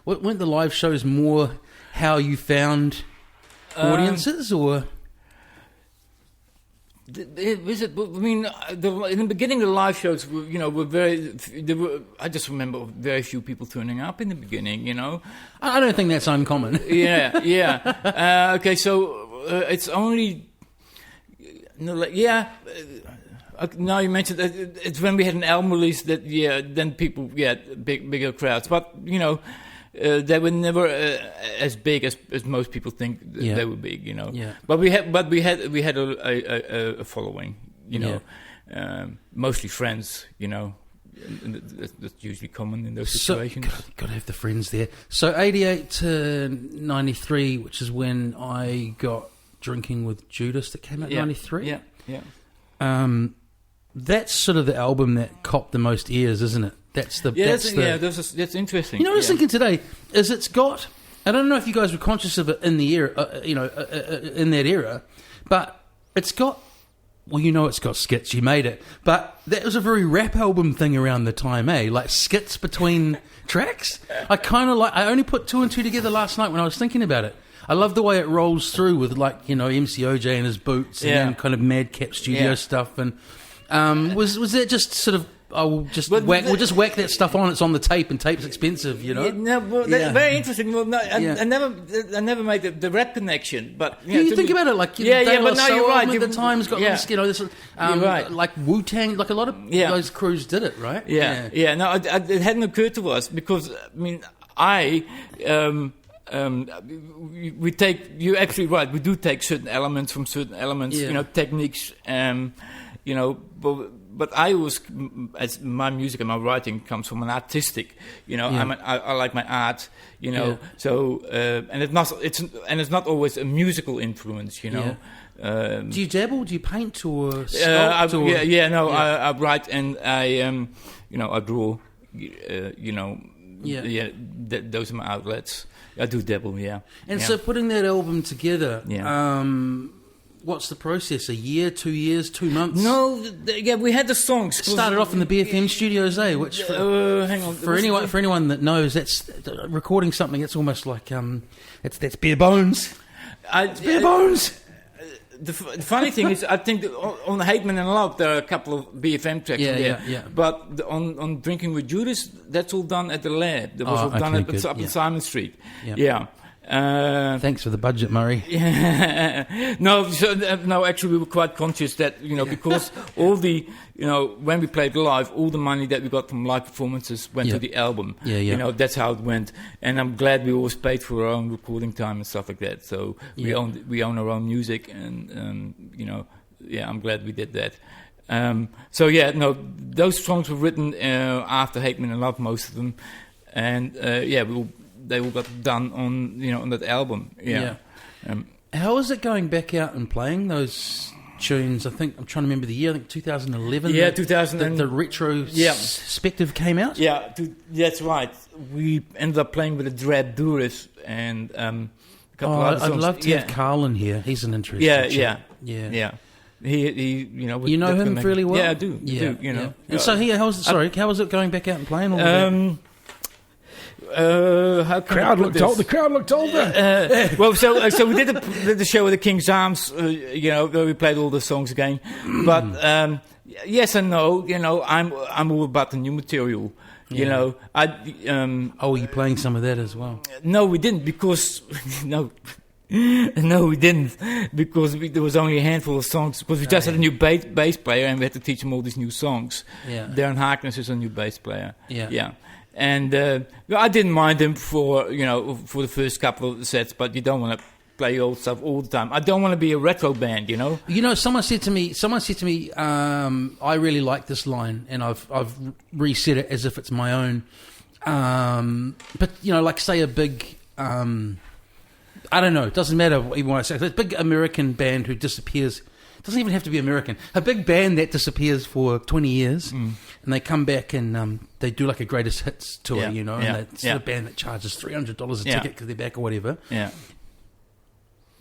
weren't the live shows more how you found audiences, or... Is it? I mean, in the beginning, the live shows were very. I just remember very few people turning up in the beginning. I don't think that's uncommon. Yeah. Okay, so it's only. Now you mentioned that it's when we had an album release that then people bigger crowds, but they were never as big as most people think they were big, Yeah. But we had a following, mostly friends, That's usually common in those situations. Got to have the friends there. So 88 to 93, which is when I got Drinking with Judas, that came out in 93. Yeah. That's sort of the album that copped the most ears, isn't it? That's interesting. You know what I was thinking today is it's got. I don't know if you guys were conscious of it in the era, in that era, but it's got. Well, it's got skits. You made it, but that was a very rap album thing around the time, eh? Like skits between tracks. I only put 2 and 2 together last night when I was thinking about it. I love the way it rolls through with MCOJ and his boots and then kind of Madcap studio stuff. And was that just sort of we'll just whack that stuff on? It's on the tape, and tape's expensive, That's very interesting. Well, no, I never made the rap connection, but you think about it, like but now you're right. At the time's got this, this right. like Wu-Tang, like a lot of those crews did it, right? Yeah. No, it hadn't occurred to us because we take. You're absolutely right. We do take certain elements from certain elements, techniques, But I always, as my music and my writing comes from an artistic, I like my art, So and it's not always a musical influence, Do you dabble? Do you paint or sculpt? I write and I draw. Those are my outlets. I do dabble, And so putting that album together, what's the process? A year, 2 years, 2 months? No, we had the songs. It started off in the BFM studios, which hang on. For anyone that knows, that's recording something. It's almost like that's bare bones. It's bare bones. The funny thing is, I think that on Hateman and Love there are a couple of BFM tracks in there. Yeah. But on Drinking with Judas, that's all done at the lab. That was all done up in Simon Street. Yeah. Thanks for the budget, Murray. No, actually we were quite conscious that, because all the, when we played live, all the money that we got from live performances went to the album. Yeah. That's how it went. And I'm glad we always paid for our own recording time and stuff like that. So we own our own music, and I'm glad we did that. Those songs were written after Hateman and Love, most of them, and they all got done on that album. How is it going back out and playing those tunes? I think I'm trying to remember the year. I think 2011. Yeah, 2000. The retrospective came out. Yeah, that's right. We ended up playing with the Dread Duris and a couple of other songs. I'd love to have Carl in here. He's an interesting chap. Yeah. He you know him really well. Yeah, I do. And so how was it going back out and playing? The crowd looked older. So we did the show with the King's Arms, where we played all the songs again. But yes and no. I'm all about the new material. Are you playing some of that as well? No, we didn't because No, we didn't, because there was only a handful of songs. Because we just had a new bass player, and we had to teach him all these new songs. Yeah. Darren Harkness is a new bass player. Yeah. And I didn't mind him for the first couple of sets, but you don't want to play old stuff all the time. I don't want to be a retro band, Someone said to me, I really like this line, and I've reset it as if it's my own. But like say a big. I don't know. It doesn't matter even what I say. A big American band who disappears. It doesn't even have to be American. A big band that disappears for 20 years, and they come back and they do like a greatest hits tour, and it's a band that charges $300 a ticket because they're back or whatever. Yeah.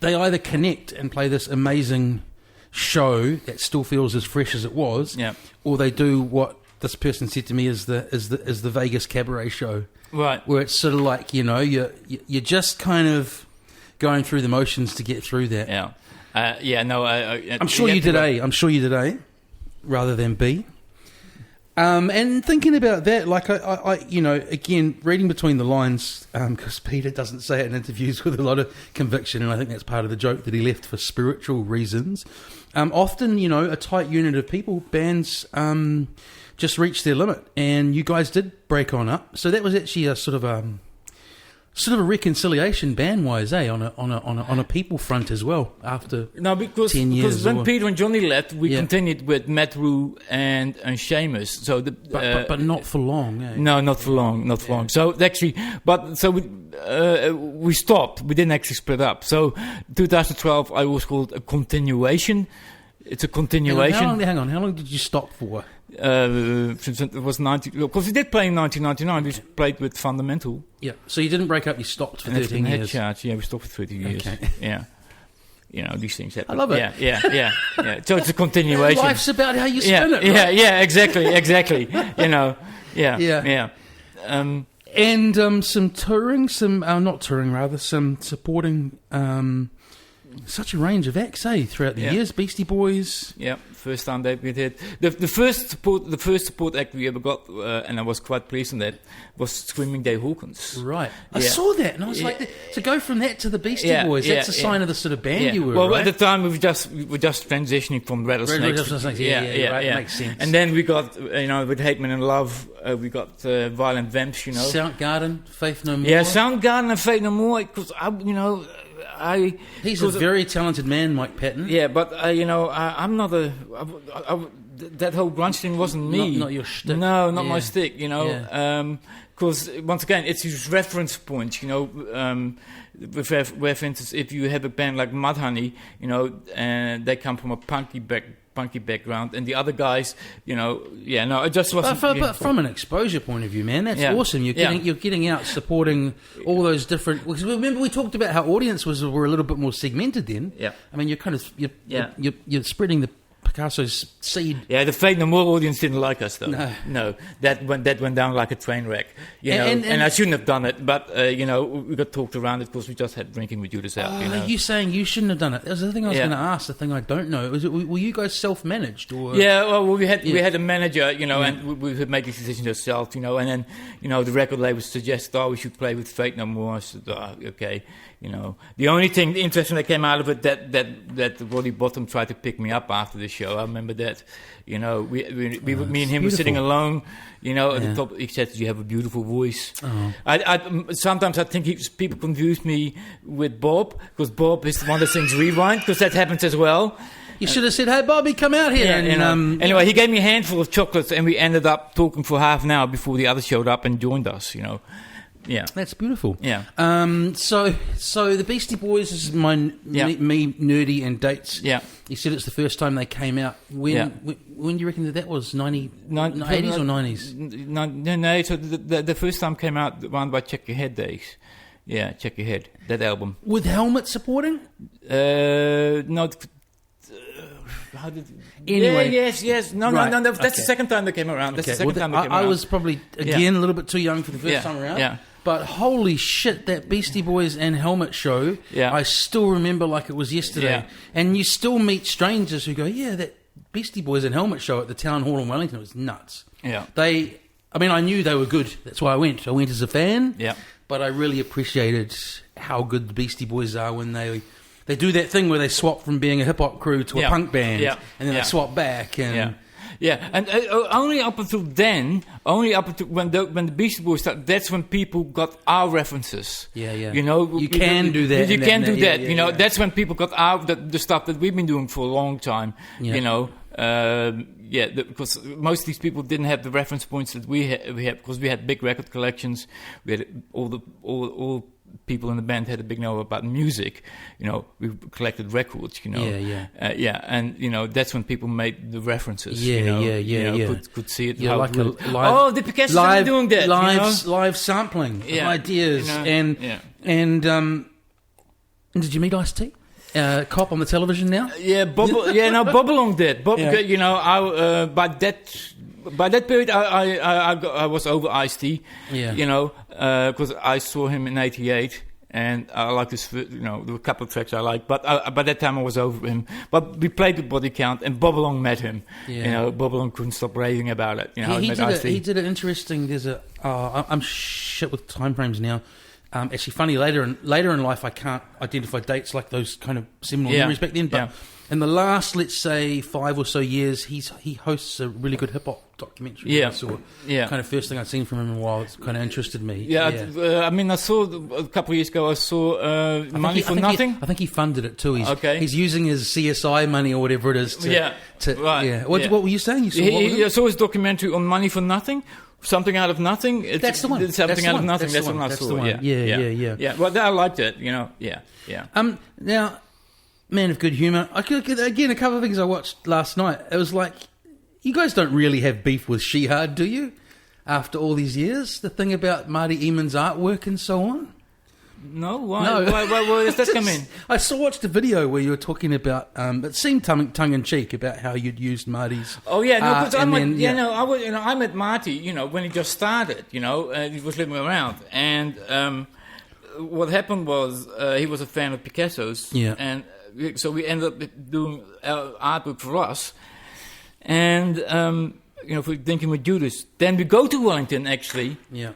They either connect and play this amazing show that still feels as fresh as it was, or they do what this person said to me is the Vegas cabaret show, right? Where it's sort of like you're just kind of going through the motions to get through that. I'm sure you did A. I'm sure you did A, rather than B. And thinking about that, like I again reading between the lines, because Peter doesn't say it in interviews with a lot of conviction, and I think that's part of the joke that he left for spiritual reasons. Often, a tight unit of people, bands just reach their limit, and you guys did break on up. So that was actually a sort of a reconciliation band-wise, on a people front as well. After 10 years, because when Peter and Johnny left, we continued with Matt Rue and Seamus. So but not for long. Eh? No, not for long. Not for long. So actually, we stopped. We didn't actually split up. So 2012, I was called a continuation. It's a continuation. Hang on. How long did you stop for? Since it was 90, because we did play in 1999. We played with Fundamental. Yeah, so you didn't break up. You stopped for 13 years. Charge. Yeah, we stopped for 30 years. Okay. Yeah, these things happen. I love it. Yeah. So it's a continuation. Life's about how you spin it. Right? Yeah, exactly. Yeah. And some touring, some supporting. Such a range of acts, throughout the years. Beastie Boys. Yeah, first time that we did. The first support act we ever got, and I was quite pleased on that, was Screaming Dave Hawkins. Right. I saw that, and I was like, to go from that to the Beastie Boys, that's a sign of the sort of band you were, well, right? at the time, we were just transitioning from Rattlesnakes. Right, makes sense. And then we got, with Hateman and Love, we got Violent Vamps, Soundgarden, Faith No More. Yeah, Soundgarden and Faith No More, because, he's a very talented man, Mike Patton. Yeah, but I'm not that whole grunge thing wasn't me. Not your shtick. No, not my stick. Because once again, it's his reference point. Where for instance, if you have a band like Mudhoney, and they come from a punky background, and the other guys, it just wasn't. But from an exposure point of view, man, that's awesome. You're getting out, supporting all those different. Because remember, we talked about how audiences were a little bit more segmented then. Yeah. I mean, you're kind of you're spreading Picasso's seed. Yeah, the Fate No More audience didn't like us though. No. That went down like a train wreck. And I shouldn't have done it, but we got talked around it because we just had Drinking with Judas out. Are you saying you shouldn't have done it? That was the thing I was going to ask. The thing I don't know. Were you guys self-managed or? Yeah, well, we had a manager, and we would make these decisions ourselves, and then the record label suggested, we should play with Fate No More. I said, okay. The only thing interesting that came out of it that Roddy Bottom tried to pick me up after the show. I remember that. Me and him were sitting alone. At the top. He said, "You have a beautiful voice." Oh. Sometimes I think people confuse me with Bob because Bob is the one that sings Rewind because that happens as well. You should have said, "Hey, Bobby, come out here." Anyway, he gave me a handful of chocolates, and we ended up talking for half an hour before the others showed up and joined us. Yeah, that's beautiful. Yeah. So the Beastie Boys is me nerdy and dates. Yeah. You said it's the first time they came out. When do you reckon that was? 80s or 90s? No. So the first time came out around by Check Your Head days. Yeah, Check Your Head. That album with Helmet supporting. No. How did? Anyway, yes. No. That's the second time they came around. That's the second time they came around. I was probably again a little bit too young for the first time around. Yeah. But holy shit, that Beastie Boys and Helmet show, I still remember like it was yesterday. Yeah. And you still meet strangers who go, that Beastie Boys and Helmet show at the Town Hall in Wellington, it was nuts. Yeah. I knew they were good. That's why I went. I went as a fan. Yeah. But I really appreciated how good the Beastie Boys are when they do that thing where they swap from being a hip-hop crew to a punk band. Yeah. And then they swap back. And and only up until then, when the Beastie Boys started, that's when people got our references. Yeah. You can do that. You can do that. That's when people got out the stuff that we've been doing for a long time. Yeah. Because most of these people didn't have the reference points that we had because we had big record collections. We had all people in the band had a big know about music. We collected records. And that's when people made the references. Could see it. Yeah, like live, the Picasso's are doing that. Live sampling of ideas and did you meet Ice-T? Cop on the television now? Yeah, Bob. Bob along did. Bob, by that period, I was over Ice-T. Yeah. Because I saw him in '88, and I liked his. There were a couple of tracks I liked, but by that time I was over him. But we played with Body Count, and Bob along met him. Yeah. Bob along couldn't stop raving about it. He did an interesting. I'm shit with time frames now. Actually, funny, later in life, I can't identify dates like those kind of seminal memories back then. But in the last, let's say, 5 or so years, he hosts a really good hip hop documentary. Yeah, kind of first thing I'd seen from him in a while. It's kind of interested me. I saw a couple of years ago. I saw Money for Nothing. I think he funded it too. He's using his CSI money or whatever it is. What were you saying? I saw his documentary on Money for Nothing. Something out of nothing. That's the one. Something out of nothing. That's the one I saw. Yeah. Well, I liked it. Yeah. Now, man of good humour. Again, a couple of things I watched last night. It was like, you guys don't really have beef with Shihad, do you? After all these years, the thing about Marty Eamon's artwork and so on. No, why? No. Why does that come in? I watched a video where you were talking about. It seemed tongue in cheek about how you'd used Marty's. Oh yeah, no, because I met Marty. When he just started. He was living around, and what happened was he was a fan of Picasso's. Yeah, and so we ended up doing artwork for us, and for Drinking with Judas. Then we go to Wellington actually. Yeah.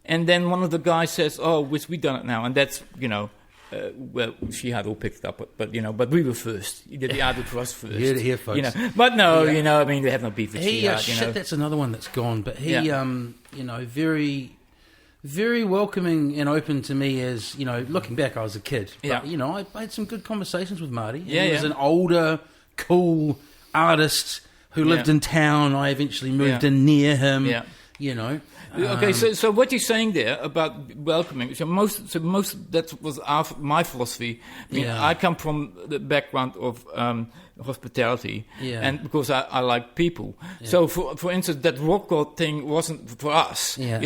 And then one of the guys says, wish we'd done it now. And that's, she had all picked it up. But we were first. He did the artwork for us first. Here, folks. But no, we have no beef with Shihad, that's another one that's gone. But he, very, very welcoming and open to me as, looking back, I was a kid. But, I had some good conversations with Marty. He was an older, cool artist who lived in town. I eventually moved in near him. Yeah. Okay, so what you're saying there about welcoming, most that was my philosophy. I come from the background of hospitality, and because I like people. Yeah. So for instance, that rock god thing wasn't for us. Yeah.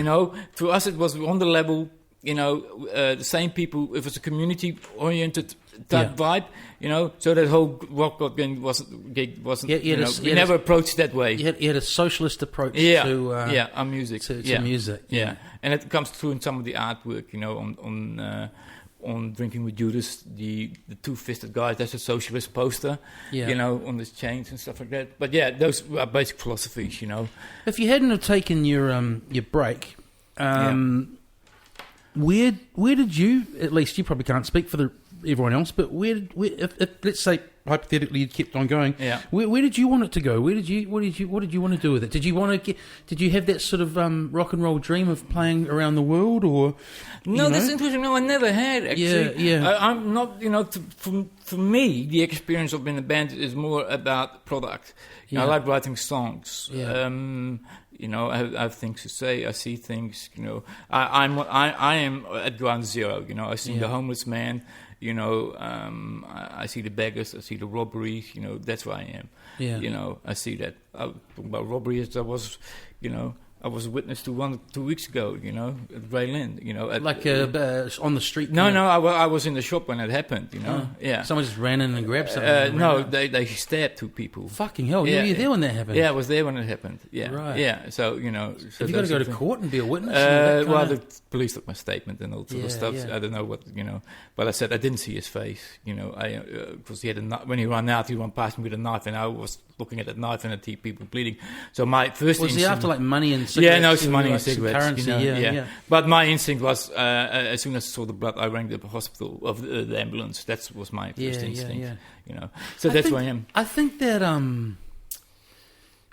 For us it was on the level. The same people. If it's a community-oriented type vibe, So that whole rock gig wasn't. We never approached that way. You had a socialist approach to our music, to music, and it comes through in some of the artwork, on Drinking with Judas, the two-fisted guys. That's a socialist poster, on the chains and stuff like that. But those are basic philosophies, If you hadn't have taken your break, where did you? At least you probably can't speak for everyone else, but if let's say hypothetically you kept on going, where did you want it to go? What did you want to do with it? Did you have that sort of rock and roll dream of playing around the world, or no? That's interesting. No, I never had actually. I'm not. For me, the experience of being in a band is more about product. I like writing songs. I have things to say. I see things. I am at ground zero. I see the homeless man. I see the beggars. I see the robberies. That's where I am. I see that. Talking about robberies, I was a witness to one 2 weeks ago, at Grey Lynn, on the street. No, I was in the shop when it happened, Someone just ran in and grabbed something. No, they stabbed 2 people. Fucking hell! Were you there when that happened? Yeah, I was there when it happened. Yeah, right. Yeah, so have you got to go to court and be a witness? The police took my statement and all sort of stuff. Yeah. I don't know what but I said I didn't see his face. Because he had when he ran out, he ran past me with a knife, and I was looking at that knife and I see people bleeding. So my first was he after like money and cigarettes? Some money and cigarettes. Currency, But my instinct was, as soon as I saw the blood, I rang the hospital of the ambulance. That was my first instinct. So that's where I am. I think that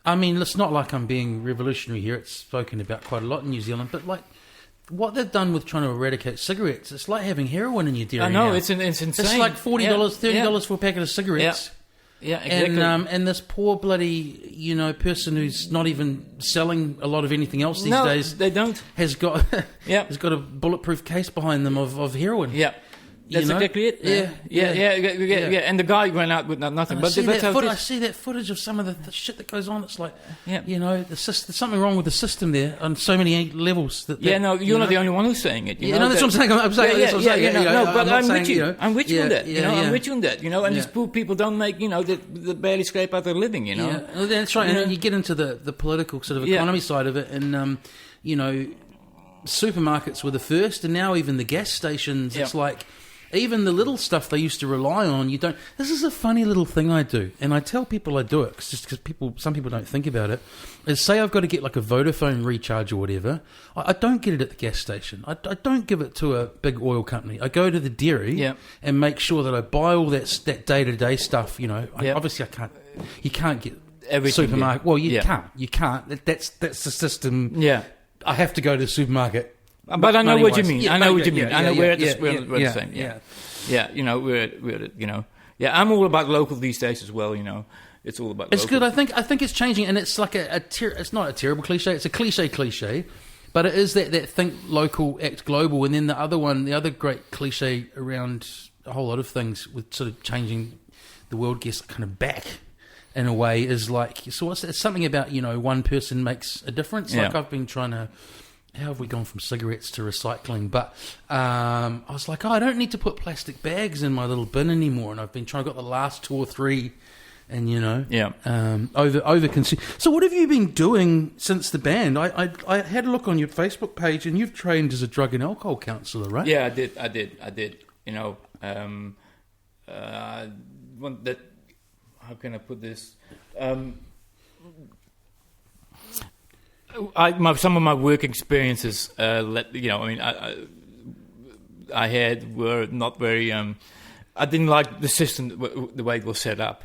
it's not like I'm being revolutionary here. It's spoken about quite a lot in New Zealand, but like what they've done with trying to eradicate cigarettes, it's like having heroin in your dairy. I know, now. it's insane. It's like $40, $30 for a packet of cigarettes. Yeah, exactly. And this poor bloody, person who's not even selling a lot of anything else these days. They don't. Has got has got a bulletproof case behind them of heroin. Yeah. That's exactly it. Yeah. And the guy ran out with nothing. But I see that footage of some of the shit that goes on. It's like, there's something wrong with the system there on so many levels. You're not the only one who's saying it. That's what I'm saying. I'm saying, but I'm with you. I'm with you on that. I'm with you on that. And these these poor people don't make, they barely scrape out their living. Yeah, that's right. And you get into the political sort of economy side of it, and supermarkets were the first, and now even the gas stations. It's like. Even the little stuff they used to rely on, you don't. This is a funny little thing I do, and I tell people I do it just because some people don't think about it. Is say I've got to get like a Vodafone recharge or whatever. I don't get it at the gas station. I don't give it to a big oil company. I go to the dairy and make sure that I buy all that day-to-day stuff. Obviously I can't. You can't get everything. Supermarket. Well, you can't. You can't. That's the system. Yeah. I have to go to the supermarket. But I know what you mean. I know what you mean. I know we're the same. I'm all about local these days as well. It's all about. It's local. good. I think it's changing, and it's like it's not a terrible cliche. It's a cliche, but it is that think local, act global, and then the other great cliche around a whole lot of things with sort of changing the world, gets kind of back. In a way, is like it's something about one person makes a difference. Like I've been trying to. How have we gone from cigarettes to recycling? But I was like, I don't need to put plastic bags in my little bin anymore. And I've been trying. I got the last 2 or 3, and over consume. So what have you been doing since the band? I had a look on your Facebook page, and you've trained as a drug and alcohol counsellor, right? Yeah, I did. How can I put this? Some of my work experiences, I had were not very. I didn't like the system, the way it was set up.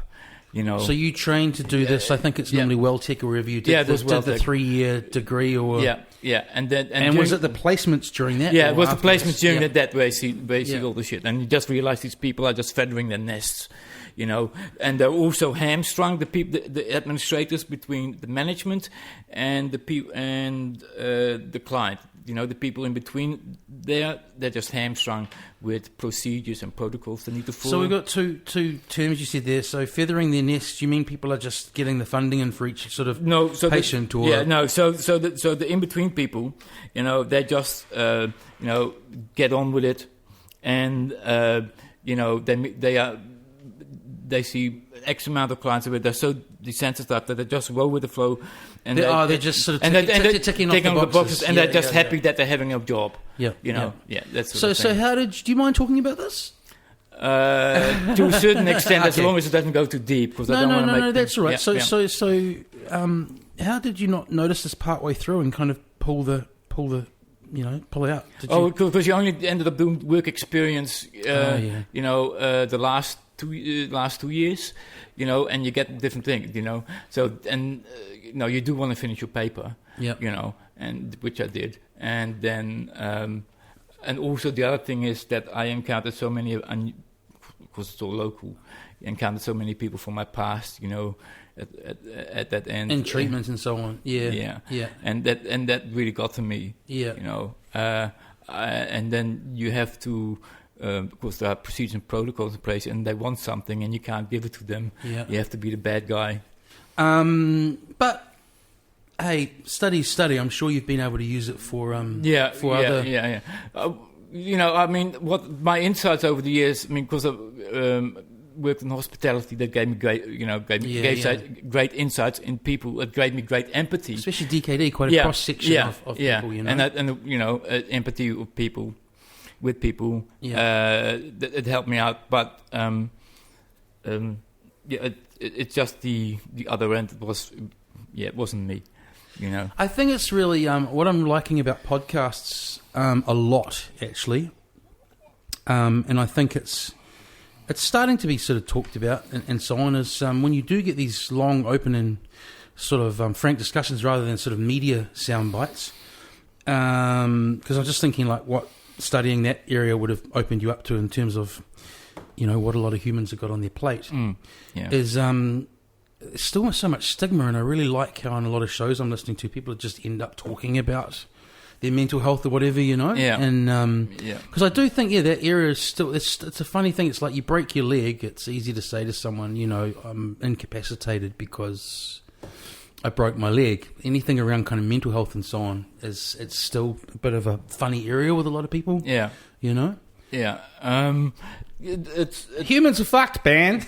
So you trained to do this. I think it's normally WellTech or wherever you did. Did the 3-year degree or and was it the placements during that? Yeah, it was the placements during that way. See all the shit, and you just realize these people are just feathering their nests. And they're also hamstrung. The people, the administrators between the management and the people and the client. The people in between. They're just hamstrung with procedures and protocols they need to follow. So we've got two terms you said there. So feathering their nests. You mean people are just getting the funding in for each sort of patient So the in between people, they just get on with it and. they see X amount of clients, but they're so desensitized that they just roll with the flow, and they're just sort of ticking off the boxes, and they're just happy that they're having a job. That's so. Do you mind talking about this? To a certain extent, as long as it doesn't go too deep, because I don't want to make. No, that's all right. So, how did you not notice this partway through and kind of pull it out? Because you only ended up doing work experience, the last 2 years, and you get different things, So, you do want to finish your paper, and which I did. And then, and also the other thing is that I encountered so many, because it's all local, encountered so many people from my past, at that end. And treatment and so on. Yeah. And that really got to me. Yeah. And then you have to, because there are procedures and protocols in place, and they want something, and you can't give it to them. Yeah. You have to be the bad guy. But hey, study. I'm sure you've been able to use it for other. What my insights over the years. Because I've worked in hospitality, that gave me great insights in people. It gave me great empathy, especially DKD, quite a cross section of people. And empathy of people. With people, it helped me out, but it's just the other end. It wasn't me, I think it's really what I'm liking about podcasts a lot, actually, and I think it's starting to be sort of talked about and so on. Is when you do get these long, open, and sort of frank discussions rather than sort of media sound bites. Because I'm just thinking like what studying that area would have opened you up to in terms of, what a lot of humans have got on their plate. Is still so much stigma, and I really like how on a lot of shows I'm listening to, people just end up talking about their mental health or whatever, and because I do think that area is still it's a funny thing. It's like you break your leg, it's easy to say to someone, I'm incapacitated because I broke my leg. Anything around kind of mental health and so on it's still a bit of a funny area with a lot of people. It's humans are fucked, band.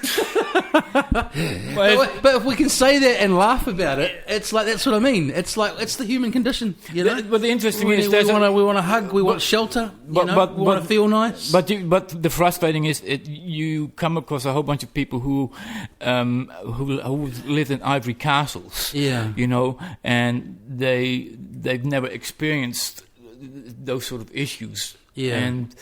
But if we can say that and laugh about it, it's like that's what I mean. It's like it's the human condition, But the interesting is, we want to hug, we want shelter, we want to feel nice. But the frustrating is, you come across a whole bunch of people who live in ivory castles, and they've never experienced those sort of issues. And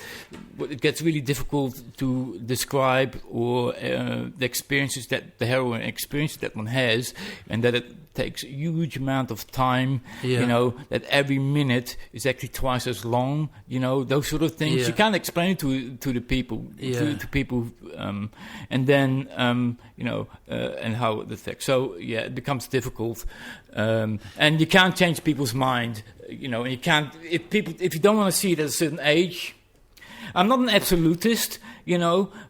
it gets really difficult to describe or the experiences that the heroine experience that one has, and that it takes a huge amount of time, that every minute is actually twice as long, those sort of things. You can't explain it to the people, to people, and then, and how it affects. So, it becomes difficult. And you can't change people's mind, and you can't, if you don't want to see it at a certain age. I'm not an absolutist,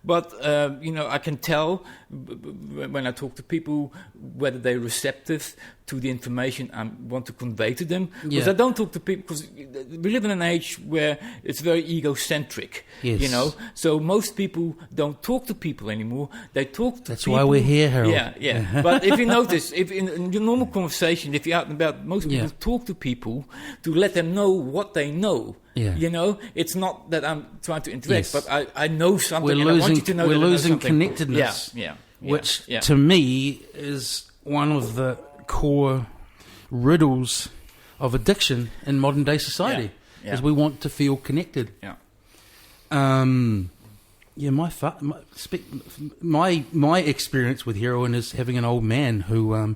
but, I can tell when I talk to people whether they're receptive to the information I want to convey to them. Because I don't talk to people, because we live in an age where it's very egocentric, So most people don't talk to people anymore. They talk to That's people. why we're here, Harold. Yeah. But if you notice, if in your normal conversation, if you're out and about, most people talk to people to let them know what they know. It's not that I'm trying to interact, but I know something, and I want you to know we're that I know losing something. Connectedness, which to me is one of the core riddles of addiction in modern day society. Is we want to feel connected. My experience with heroin is having an old man who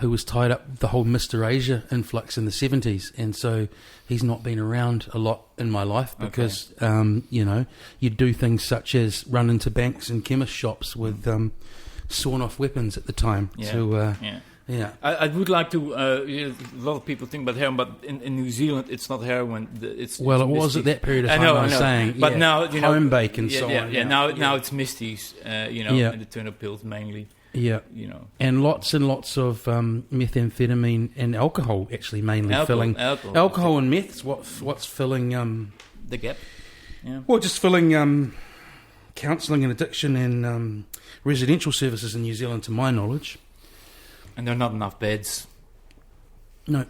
was tied up with the whole Mr. Asia influx in the 70s, and so he's not been around a lot in my life because you do things such as run into banks and chemist shops with sawn off weapons at the time. I would like to. A lot of people think about heroin, but in New Zealand, it's not heroin. It was at that period of time. I know. Saying, but now home bake and so on. Now it's misties. And the turnip pills mainly. And lots and lots of methamphetamine and alcohol, actually, mainly filling alcohol and meth. What's filling the gap? Well, just filling counselling and addiction and residential services in New Zealand, to my knowledge. And there are not enough beds. No.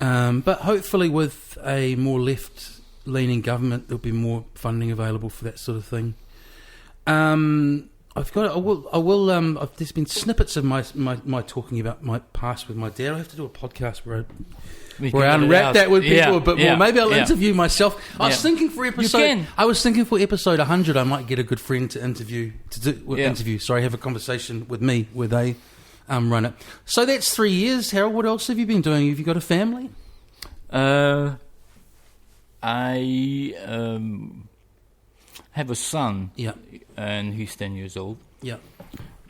But hopefully with a more left-leaning government, there'll be more funding available for that sort of thing. There's been snippets of my talking about my past with my dad. I have to do a podcast where I unwrap that with people a bit more. Maybe I'll interview myself. I was thinking for episode 100, I might get a good friend to interview. Have a conversation with me where they run it. So that's 3 years, Harold. What else have you been doing? Have you got a family? I have a son. Yeah. And he's 10 years old. Yeah.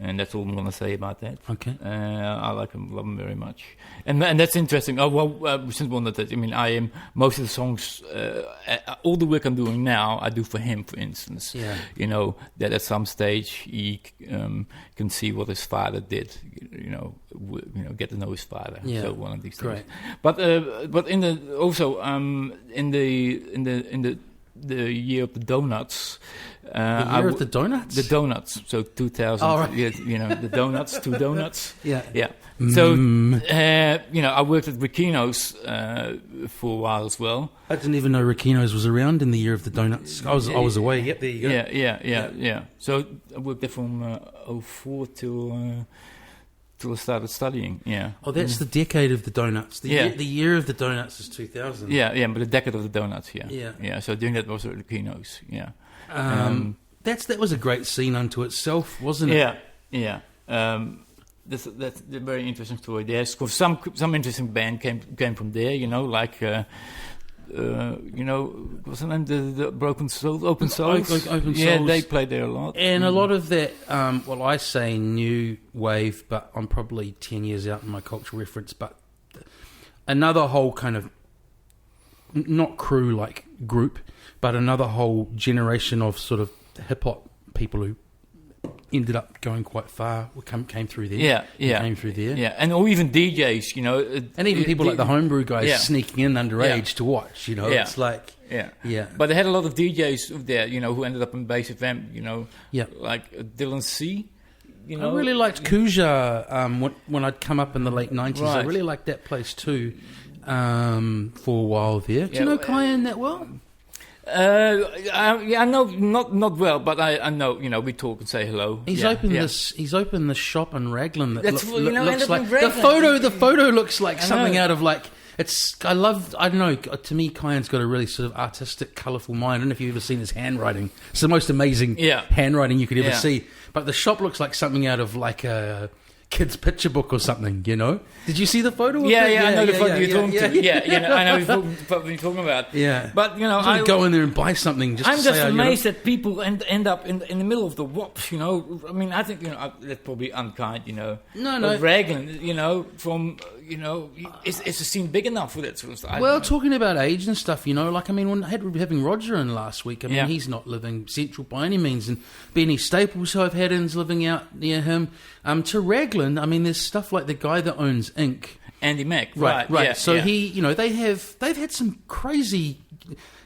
And that's all I'm going to say about that. Okay. I like him, love him very much. And that's interesting. Since one that, I am, most of the songs, all the work I'm doing now, I do for him, for instance. Yeah. That at some stage he can see what his father did, get to know his father. Yeah. So one of these things. Great. But in the year of the donuts. The year of the donuts? The donuts. So 2000. Oh, right. The donuts, 2 donuts. Yeah. Yeah. So, I worked at Ricchino's for a while as well. I didn't even know Ricchino's was around in the year of the donuts. I was away. Yep, there you go. Yeah. So I worked there from 2004 till I started studying. Yeah. Oh, that's the decade of the donuts. The year of the donuts is 2000. Yeah, but the decade of the donuts. Yeah. Yeah. So doing that was at Ricchino's. Yeah. That was a great scene unto itself, wasn't it? Yeah. That's a very interesting story. There's some interesting band came from there. Like what's the name? The Broken Souls, Open Souls. Open Souls. Yeah, they played there a lot. And a lot of that. I say new wave, but I'm probably 10 years out in my cultural reference. But another whole kind of not crew like group, but another whole generation of sort of hip hop people who ended up going quite far. Came through there. Came through there. Yeah, or even DJs, and even people like the homebrew guys sneaking in underage to watch. It's like But they had a lot of DJs there, who ended up in Base FM. Like Dylan C. I really liked Kuja when I'd come up in the late 90s. Right. I really liked that place too for a while there. Do you know Cayenne that well? I know not well, but I know. We talk and say hello. He's opened this shop in Raglan that looks like Raglan. The photo looks like something out of like. I don't know. To me, Cayenne's got a really sort of artistic, colourful mind. I don't know if you've ever seen his handwriting. It's the most amazing handwriting you could ever see. But the shop looks like something out of like a kid's picture book or something, Did you see the photo? I know the photo you're talking to. I know what you're talking about. Yeah. But, I go in there and buy something just I'm to just say, amazed that people end up in the middle of the wops, I think, that's probably unkind, No. Raglan, from, is the scene big enough for that sort of stuff? Well, talking about age and stuff, when having Roger in last week, he's not living central by any means, and Benny Staples, who I've had in, is living out near him. To Raglan, there's stuff like the guy that owns Inc. Andy Mack, right. Yeah, so he, they've had some crazy,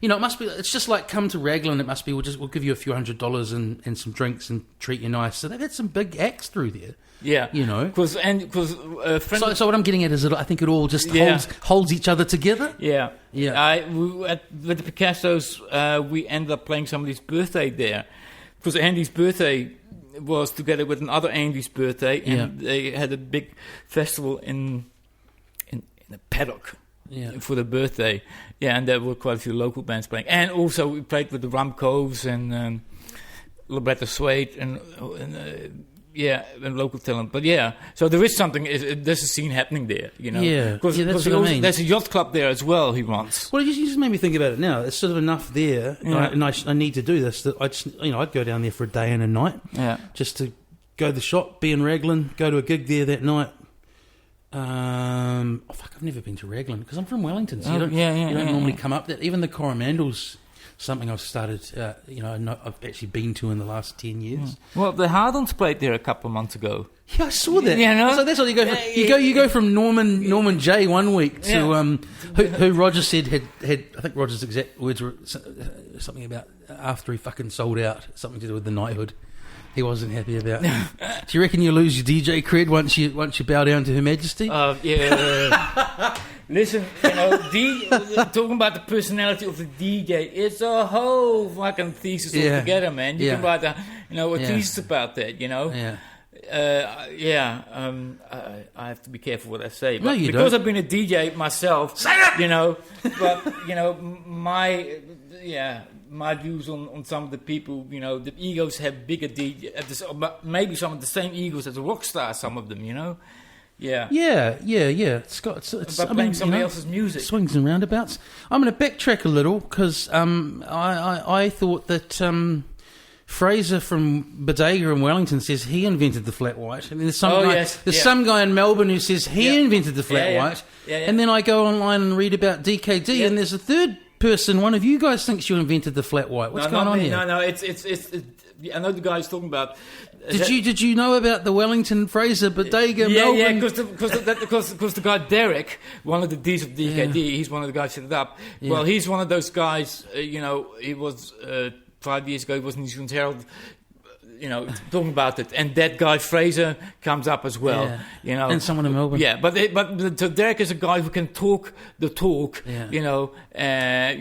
it must be. It's just like come to Raglan. It must be. We'll give you a few $100s and some drinks and treat you nice. So they've had some big acts through there. Yeah, because so what I'm getting at is I think it all just holds each other together. Yeah. With the Picassos, we ended up playing somebody's birthday there, because Andy's birthday was together with another Andy's birthday, and they had a big festival in a paddock for the birthday. Yeah, and there were quite a few local bands playing, and also we played with the Rumcoves and Roberta Suede and local talent. But so there is something. There's a scene happening there, Because that's what I mean. There's a yacht club there as well. He runs. Well, you just made me think about it now. There's sort of enough there, and I need to do this. That I just, I'd go down there for a day and a night, just to go to the shop, be in Raglan, go to a gig there that night. I've never been to Raglan because I'm from Wellington, so you don't normally come up there. Even the Coromandel's something I've started, I've actually been to in the last 10 years. Well, the Hardons played there a couple of months ago. Yeah, I saw that. You know? So that's what you go from. You go from Norman J one week to who Roger said had I think Roger's exact words were something about after he fucking sold out, something to do with the knighthood. He wasn't happy about. Do you reckon you lose your DJ cred once you bow down to Her Majesty? Yeah. Listen, talking about the personality of the DJ, it's a whole fucking thesis altogether, man. You can write a thesis about that, Yeah. I have to be careful what I say, but No, you because don't. I've been a DJ myself, my views on some of the people, the egos have bigger maybe some of the same egos as a rock star, some of them, Yeah. It's got it's About playing somebody else's music. Swings and roundabouts. I'm going to backtrack a little because I thought that Fraser from Bodega in Wellington says he invented the flat white, and there's some guy in Melbourne who says he invented the flat white, and then I go online and read about DKD, and there's a third person. One of you guys thinks you invented the flat white. What's going on here? No, it's I know the guy is talking about. Did you know about the Wellington Fraser Bodega? Melbourne? Yeah, because the guy Derek, one of the D's of DKD, he's one of the guys who set it up. Yeah. Well, he's one of those guys. He was 5 years ago. He was in New Zealand Herald. Talking about it, and that guy Fraser comes up as well. And someone in Melbourne. Yeah, so Derek is a guy who can talk the talk. Yeah.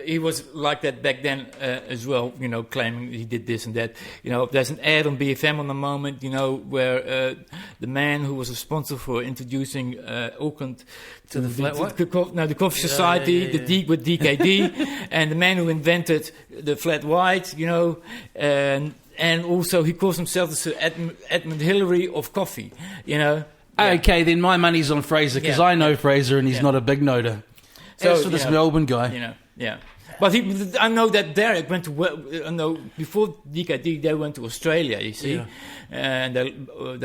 He was like that back then as well, claiming he did this and that. There's an ad on BFM on the moment, where the man who was responsible for introducing Auckland to the flat white? The Coffee Society, with DKD, and the man who invented the flat white, and also he calls himself the Sir Edmund Hillary of coffee, Okay, then my money's on Fraser because I know Fraser and he's not a big noter. So as for this Melbourne guy, Yeah, but I know that Derek went to. Before DKD, they went to Australia. You see, and they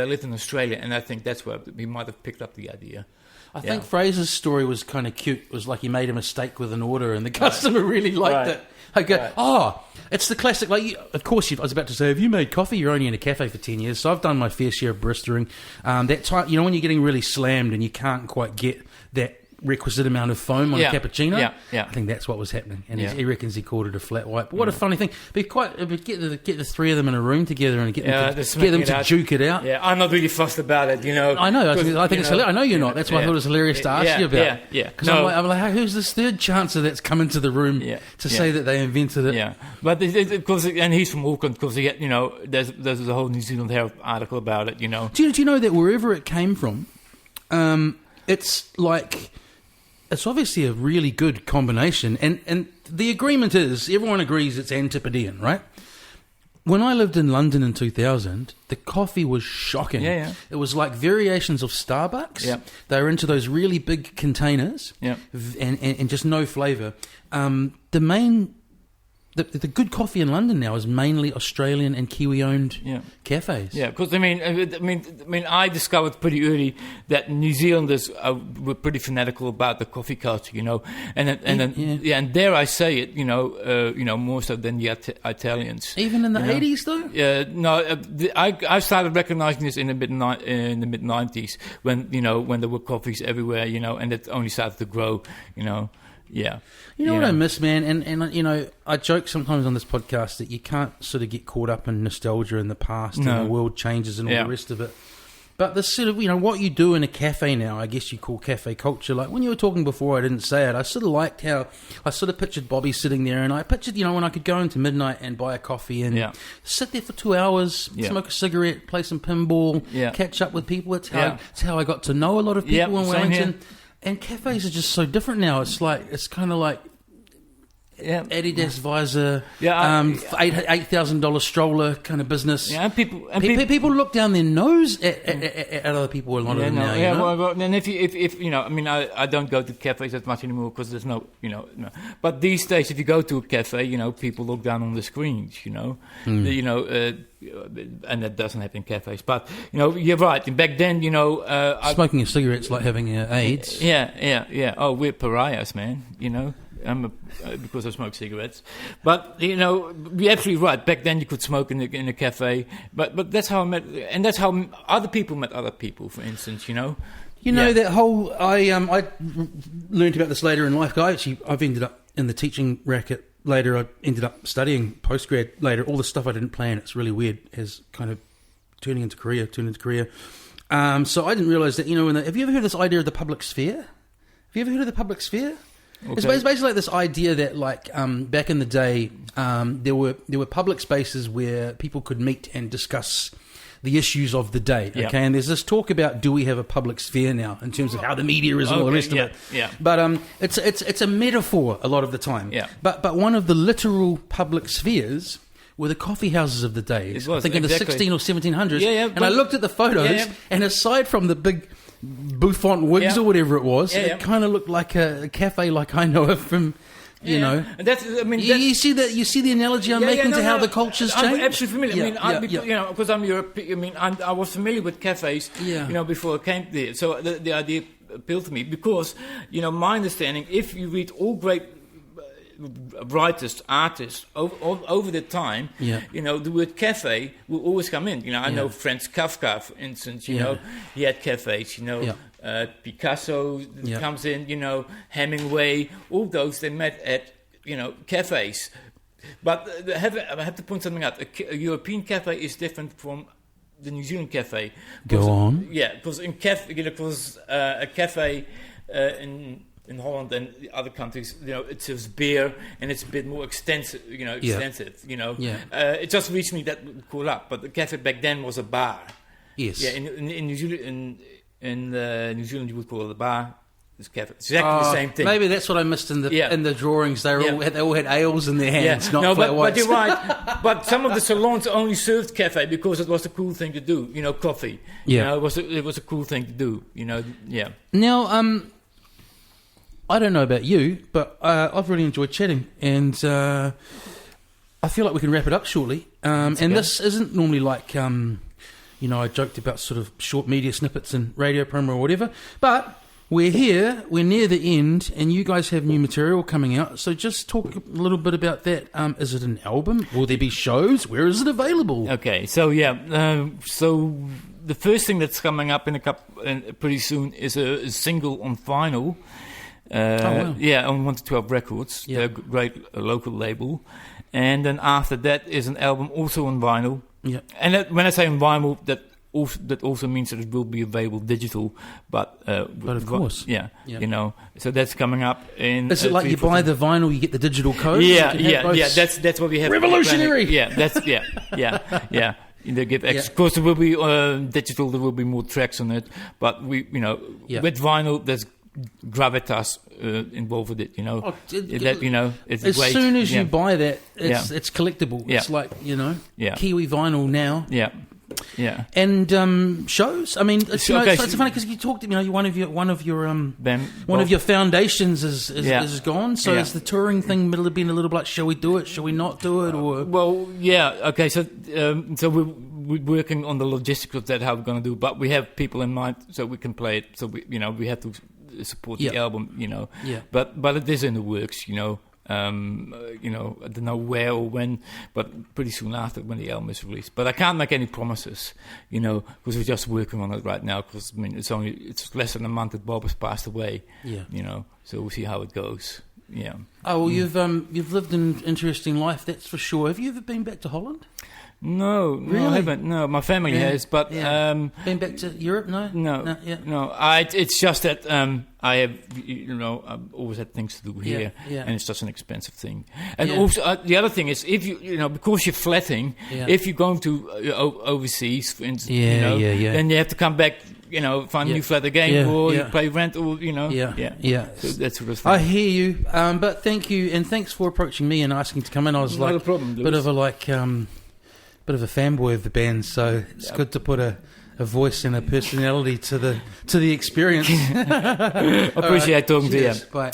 lived in Australia, and I think that's where we might have picked up the idea. I think Fraser's story was kind of cute. It was like he made a mistake with an order, and the customer really liked it. I go, it's the classic. Like, of course, I was about to say, have you made coffee? You're only in a cafe for 10 years, so I've done my fair share of baristering. That time, when you're getting really slammed and you can't quite get that requisite amount of foam on a cappuccino. I think that's what was happening, and he reckons he called it a flat white. But what a funny thing! But get the three of them in a room together and get them to duke it out. Yeah, I'm not really fussed about it, I know. I think it's hilarious. I know you're not. That's why I thought it was hilarious to ask you about. Because I'm like, who's this third chancer that's come into the room to say that they invented it? Yeah, but because and he's from Auckland because there's a whole New Zealand Herald article about it. Do you know that wherever it came from, it's like. It's obviously a really good combination, and the agreement is, everyone agrees it's Antipodean, right? When I lived in London in 2000, the coffee was shocking. It was like variations of Starbucks. They were into those really big containers and just no flavour. The good coffee in London now is mainly Australian and Kiwi-owned cafes. Yeah, because I discovered pretty early that New Zealanders were pretty fanatical about the coffee culture, and dare I say it, more so than the Italians. Even in the 80s, though. I started recognizing this in the mid 90s when there were coffees everywhere, and it only started to grow, Yeah. You know what I miss, man? And I joke sometimes on this podcast that you can't sort of get caught up in nostalgia in the past and the world changes and all the rest of it. But this sort of, what you do in a cafe now, I guess you call cafe culture. Like when you were talking before, I didn't say it. I sort of liked how I sort of pictured Bobby sitting there, and I pictured, when I could go into midnight and buy a coffee and sit there for 2 hours, smoke a cigarette, play some pinball, catch up with people. It's how I got to know a lot of people in Wellington. And cafes are just so different now. It's kind of like Adidas visor, $8,000 stroller kind of business. Yeah, and people look down their nose at other people a lot of them now. Well, and if I don't go to cafes that much anymore because there's no. But these days, if you go to a cafe, people look down on the screens. And that doesn't happen in cafes. But you're right. And back then, smoking a cigarette's like having AIDS. Yeah. Oh, we're pariahs, man. because I smoke cigarettes. But you're absolutely right. Back then, you could smoke in a cafe. But that's how I met, and that's how other people met other people. For instance, that whole I learned about this later in life. I've ended up in the teaching racket later. I ended up studying postgrad later. All the stuff I didn't plan. It's really weird. Has kind of turned into career. So I didn't realise that, have you ever heard of this idea of the public sphere? Have you ever heard of the public sphere? Okay. It's basically like this idea that, back in the day, there were public spaces where people could meet and discuss the issues of the day. Okay, and there's this talk about, do we have a public sphere now in terms of how the media is and all the rest of it? Yeah. But it's a metaphor a lot of the time. Yeah. But one of the literal public spheres were the coffee houses of the day. I think in the 16 or 1700s. And I looked at the photos, and aside from the big bouffant wigs or whatever it was, it kind of looked like a cafe like I know it from, And that's, you see the analogy I'm making to how the cultures change? I'm absolutely familiar. Because I'm European, I was familiar with cafes, before I came there. So the idea appealed to me because, my understanding, if you read all great writers, artists over the time, the word cafe will always come in. I know Franz Kafka, for instance. He had cafes. Picasso comes in. Hemingway, all those they met at cafes. But I have to point something out. A European cafe is different from the New Zealand cafe. Go on. Yeah, because a cafe in Holland and the other countries, it serves beer and it's a bit more extensive. It just recently that would call up, but the cafe back then was a bar. Yes. Yeah. In New Zealand, in New Zealand, you would call it a bar. It's cafe. It's exactly the same thing. Maybe that's what I missed in the drawings. They all had ales in their hands, not flat whites. But you're right. But some of the salons only served cafe because it was a cool thing to do. Coffee. Yeah. It was a cool thing to do. Yeah. Now, I don't know about you, but I've really enjoyed chatting, and I feel like we can wrap it up shortly. This isn't normally like, I joked about sort of short media snippets and radio promo or whatever, but we're here, we're near the end, and you guys have new material coming out, so just talk a little bit about that. Is it an album? Will there be shows? Where is it available? Okay, so so the first thing that's coming up pretty soon is a single on vinyl. On 1 to 12 Records. They're a great local label. And then after that is an album also on vinyl. Yeah. And when I say on vinyl, that also means that it will be available digital. But of course. So that's coming up in... Is it like you buy the vinyl, you get the digital code? Yeah. That's what we have. Revolutionary! Yeah. They give extra. Of course, there will be digital, there will be more tracks on it. But with vinyl, there's gravitas involved with it, it's as great. Soon as you buy that, it's collectible. It's like Kiwi vinyl now. And shows. I mean, it's funny because you talked. One of your foundations is gone. So is the touring thing been a little bit? Shall we do it? Shall we not do it? Or okay. So we're working on the logistics of that, how we're going to do. But we have people in mind, so we can play it. So we have to support the album, but it is in the works, I don't know where or when, but pretty soon after when the album is released. But I can't make any promises, because we're just working on it right now. Because it's less than a month that Bob has passed away. So we'll see how it goes. Yeah. Oh well, you've lived an interesting life, that's for sure. Have you ever been back to Holland? No, really? I haven't. No, my family has, but been back to Europe? No. It's just that I have, I've always had things to do here, and it's just an expensive thing. And also, the other thing is, if you, because you're flatting, if you're going to overseas, for instance, then you have to come back. Find a new flat again, or you pay rent, or So that's sort of thing. I hear you, but thank you, and thanks for approaching me and asking to come in. I was not a problem, Lewis. Bit of a fanboy of the band, so it's good to put a voice and a personality to the experience. Appreciate talking to you. Bye.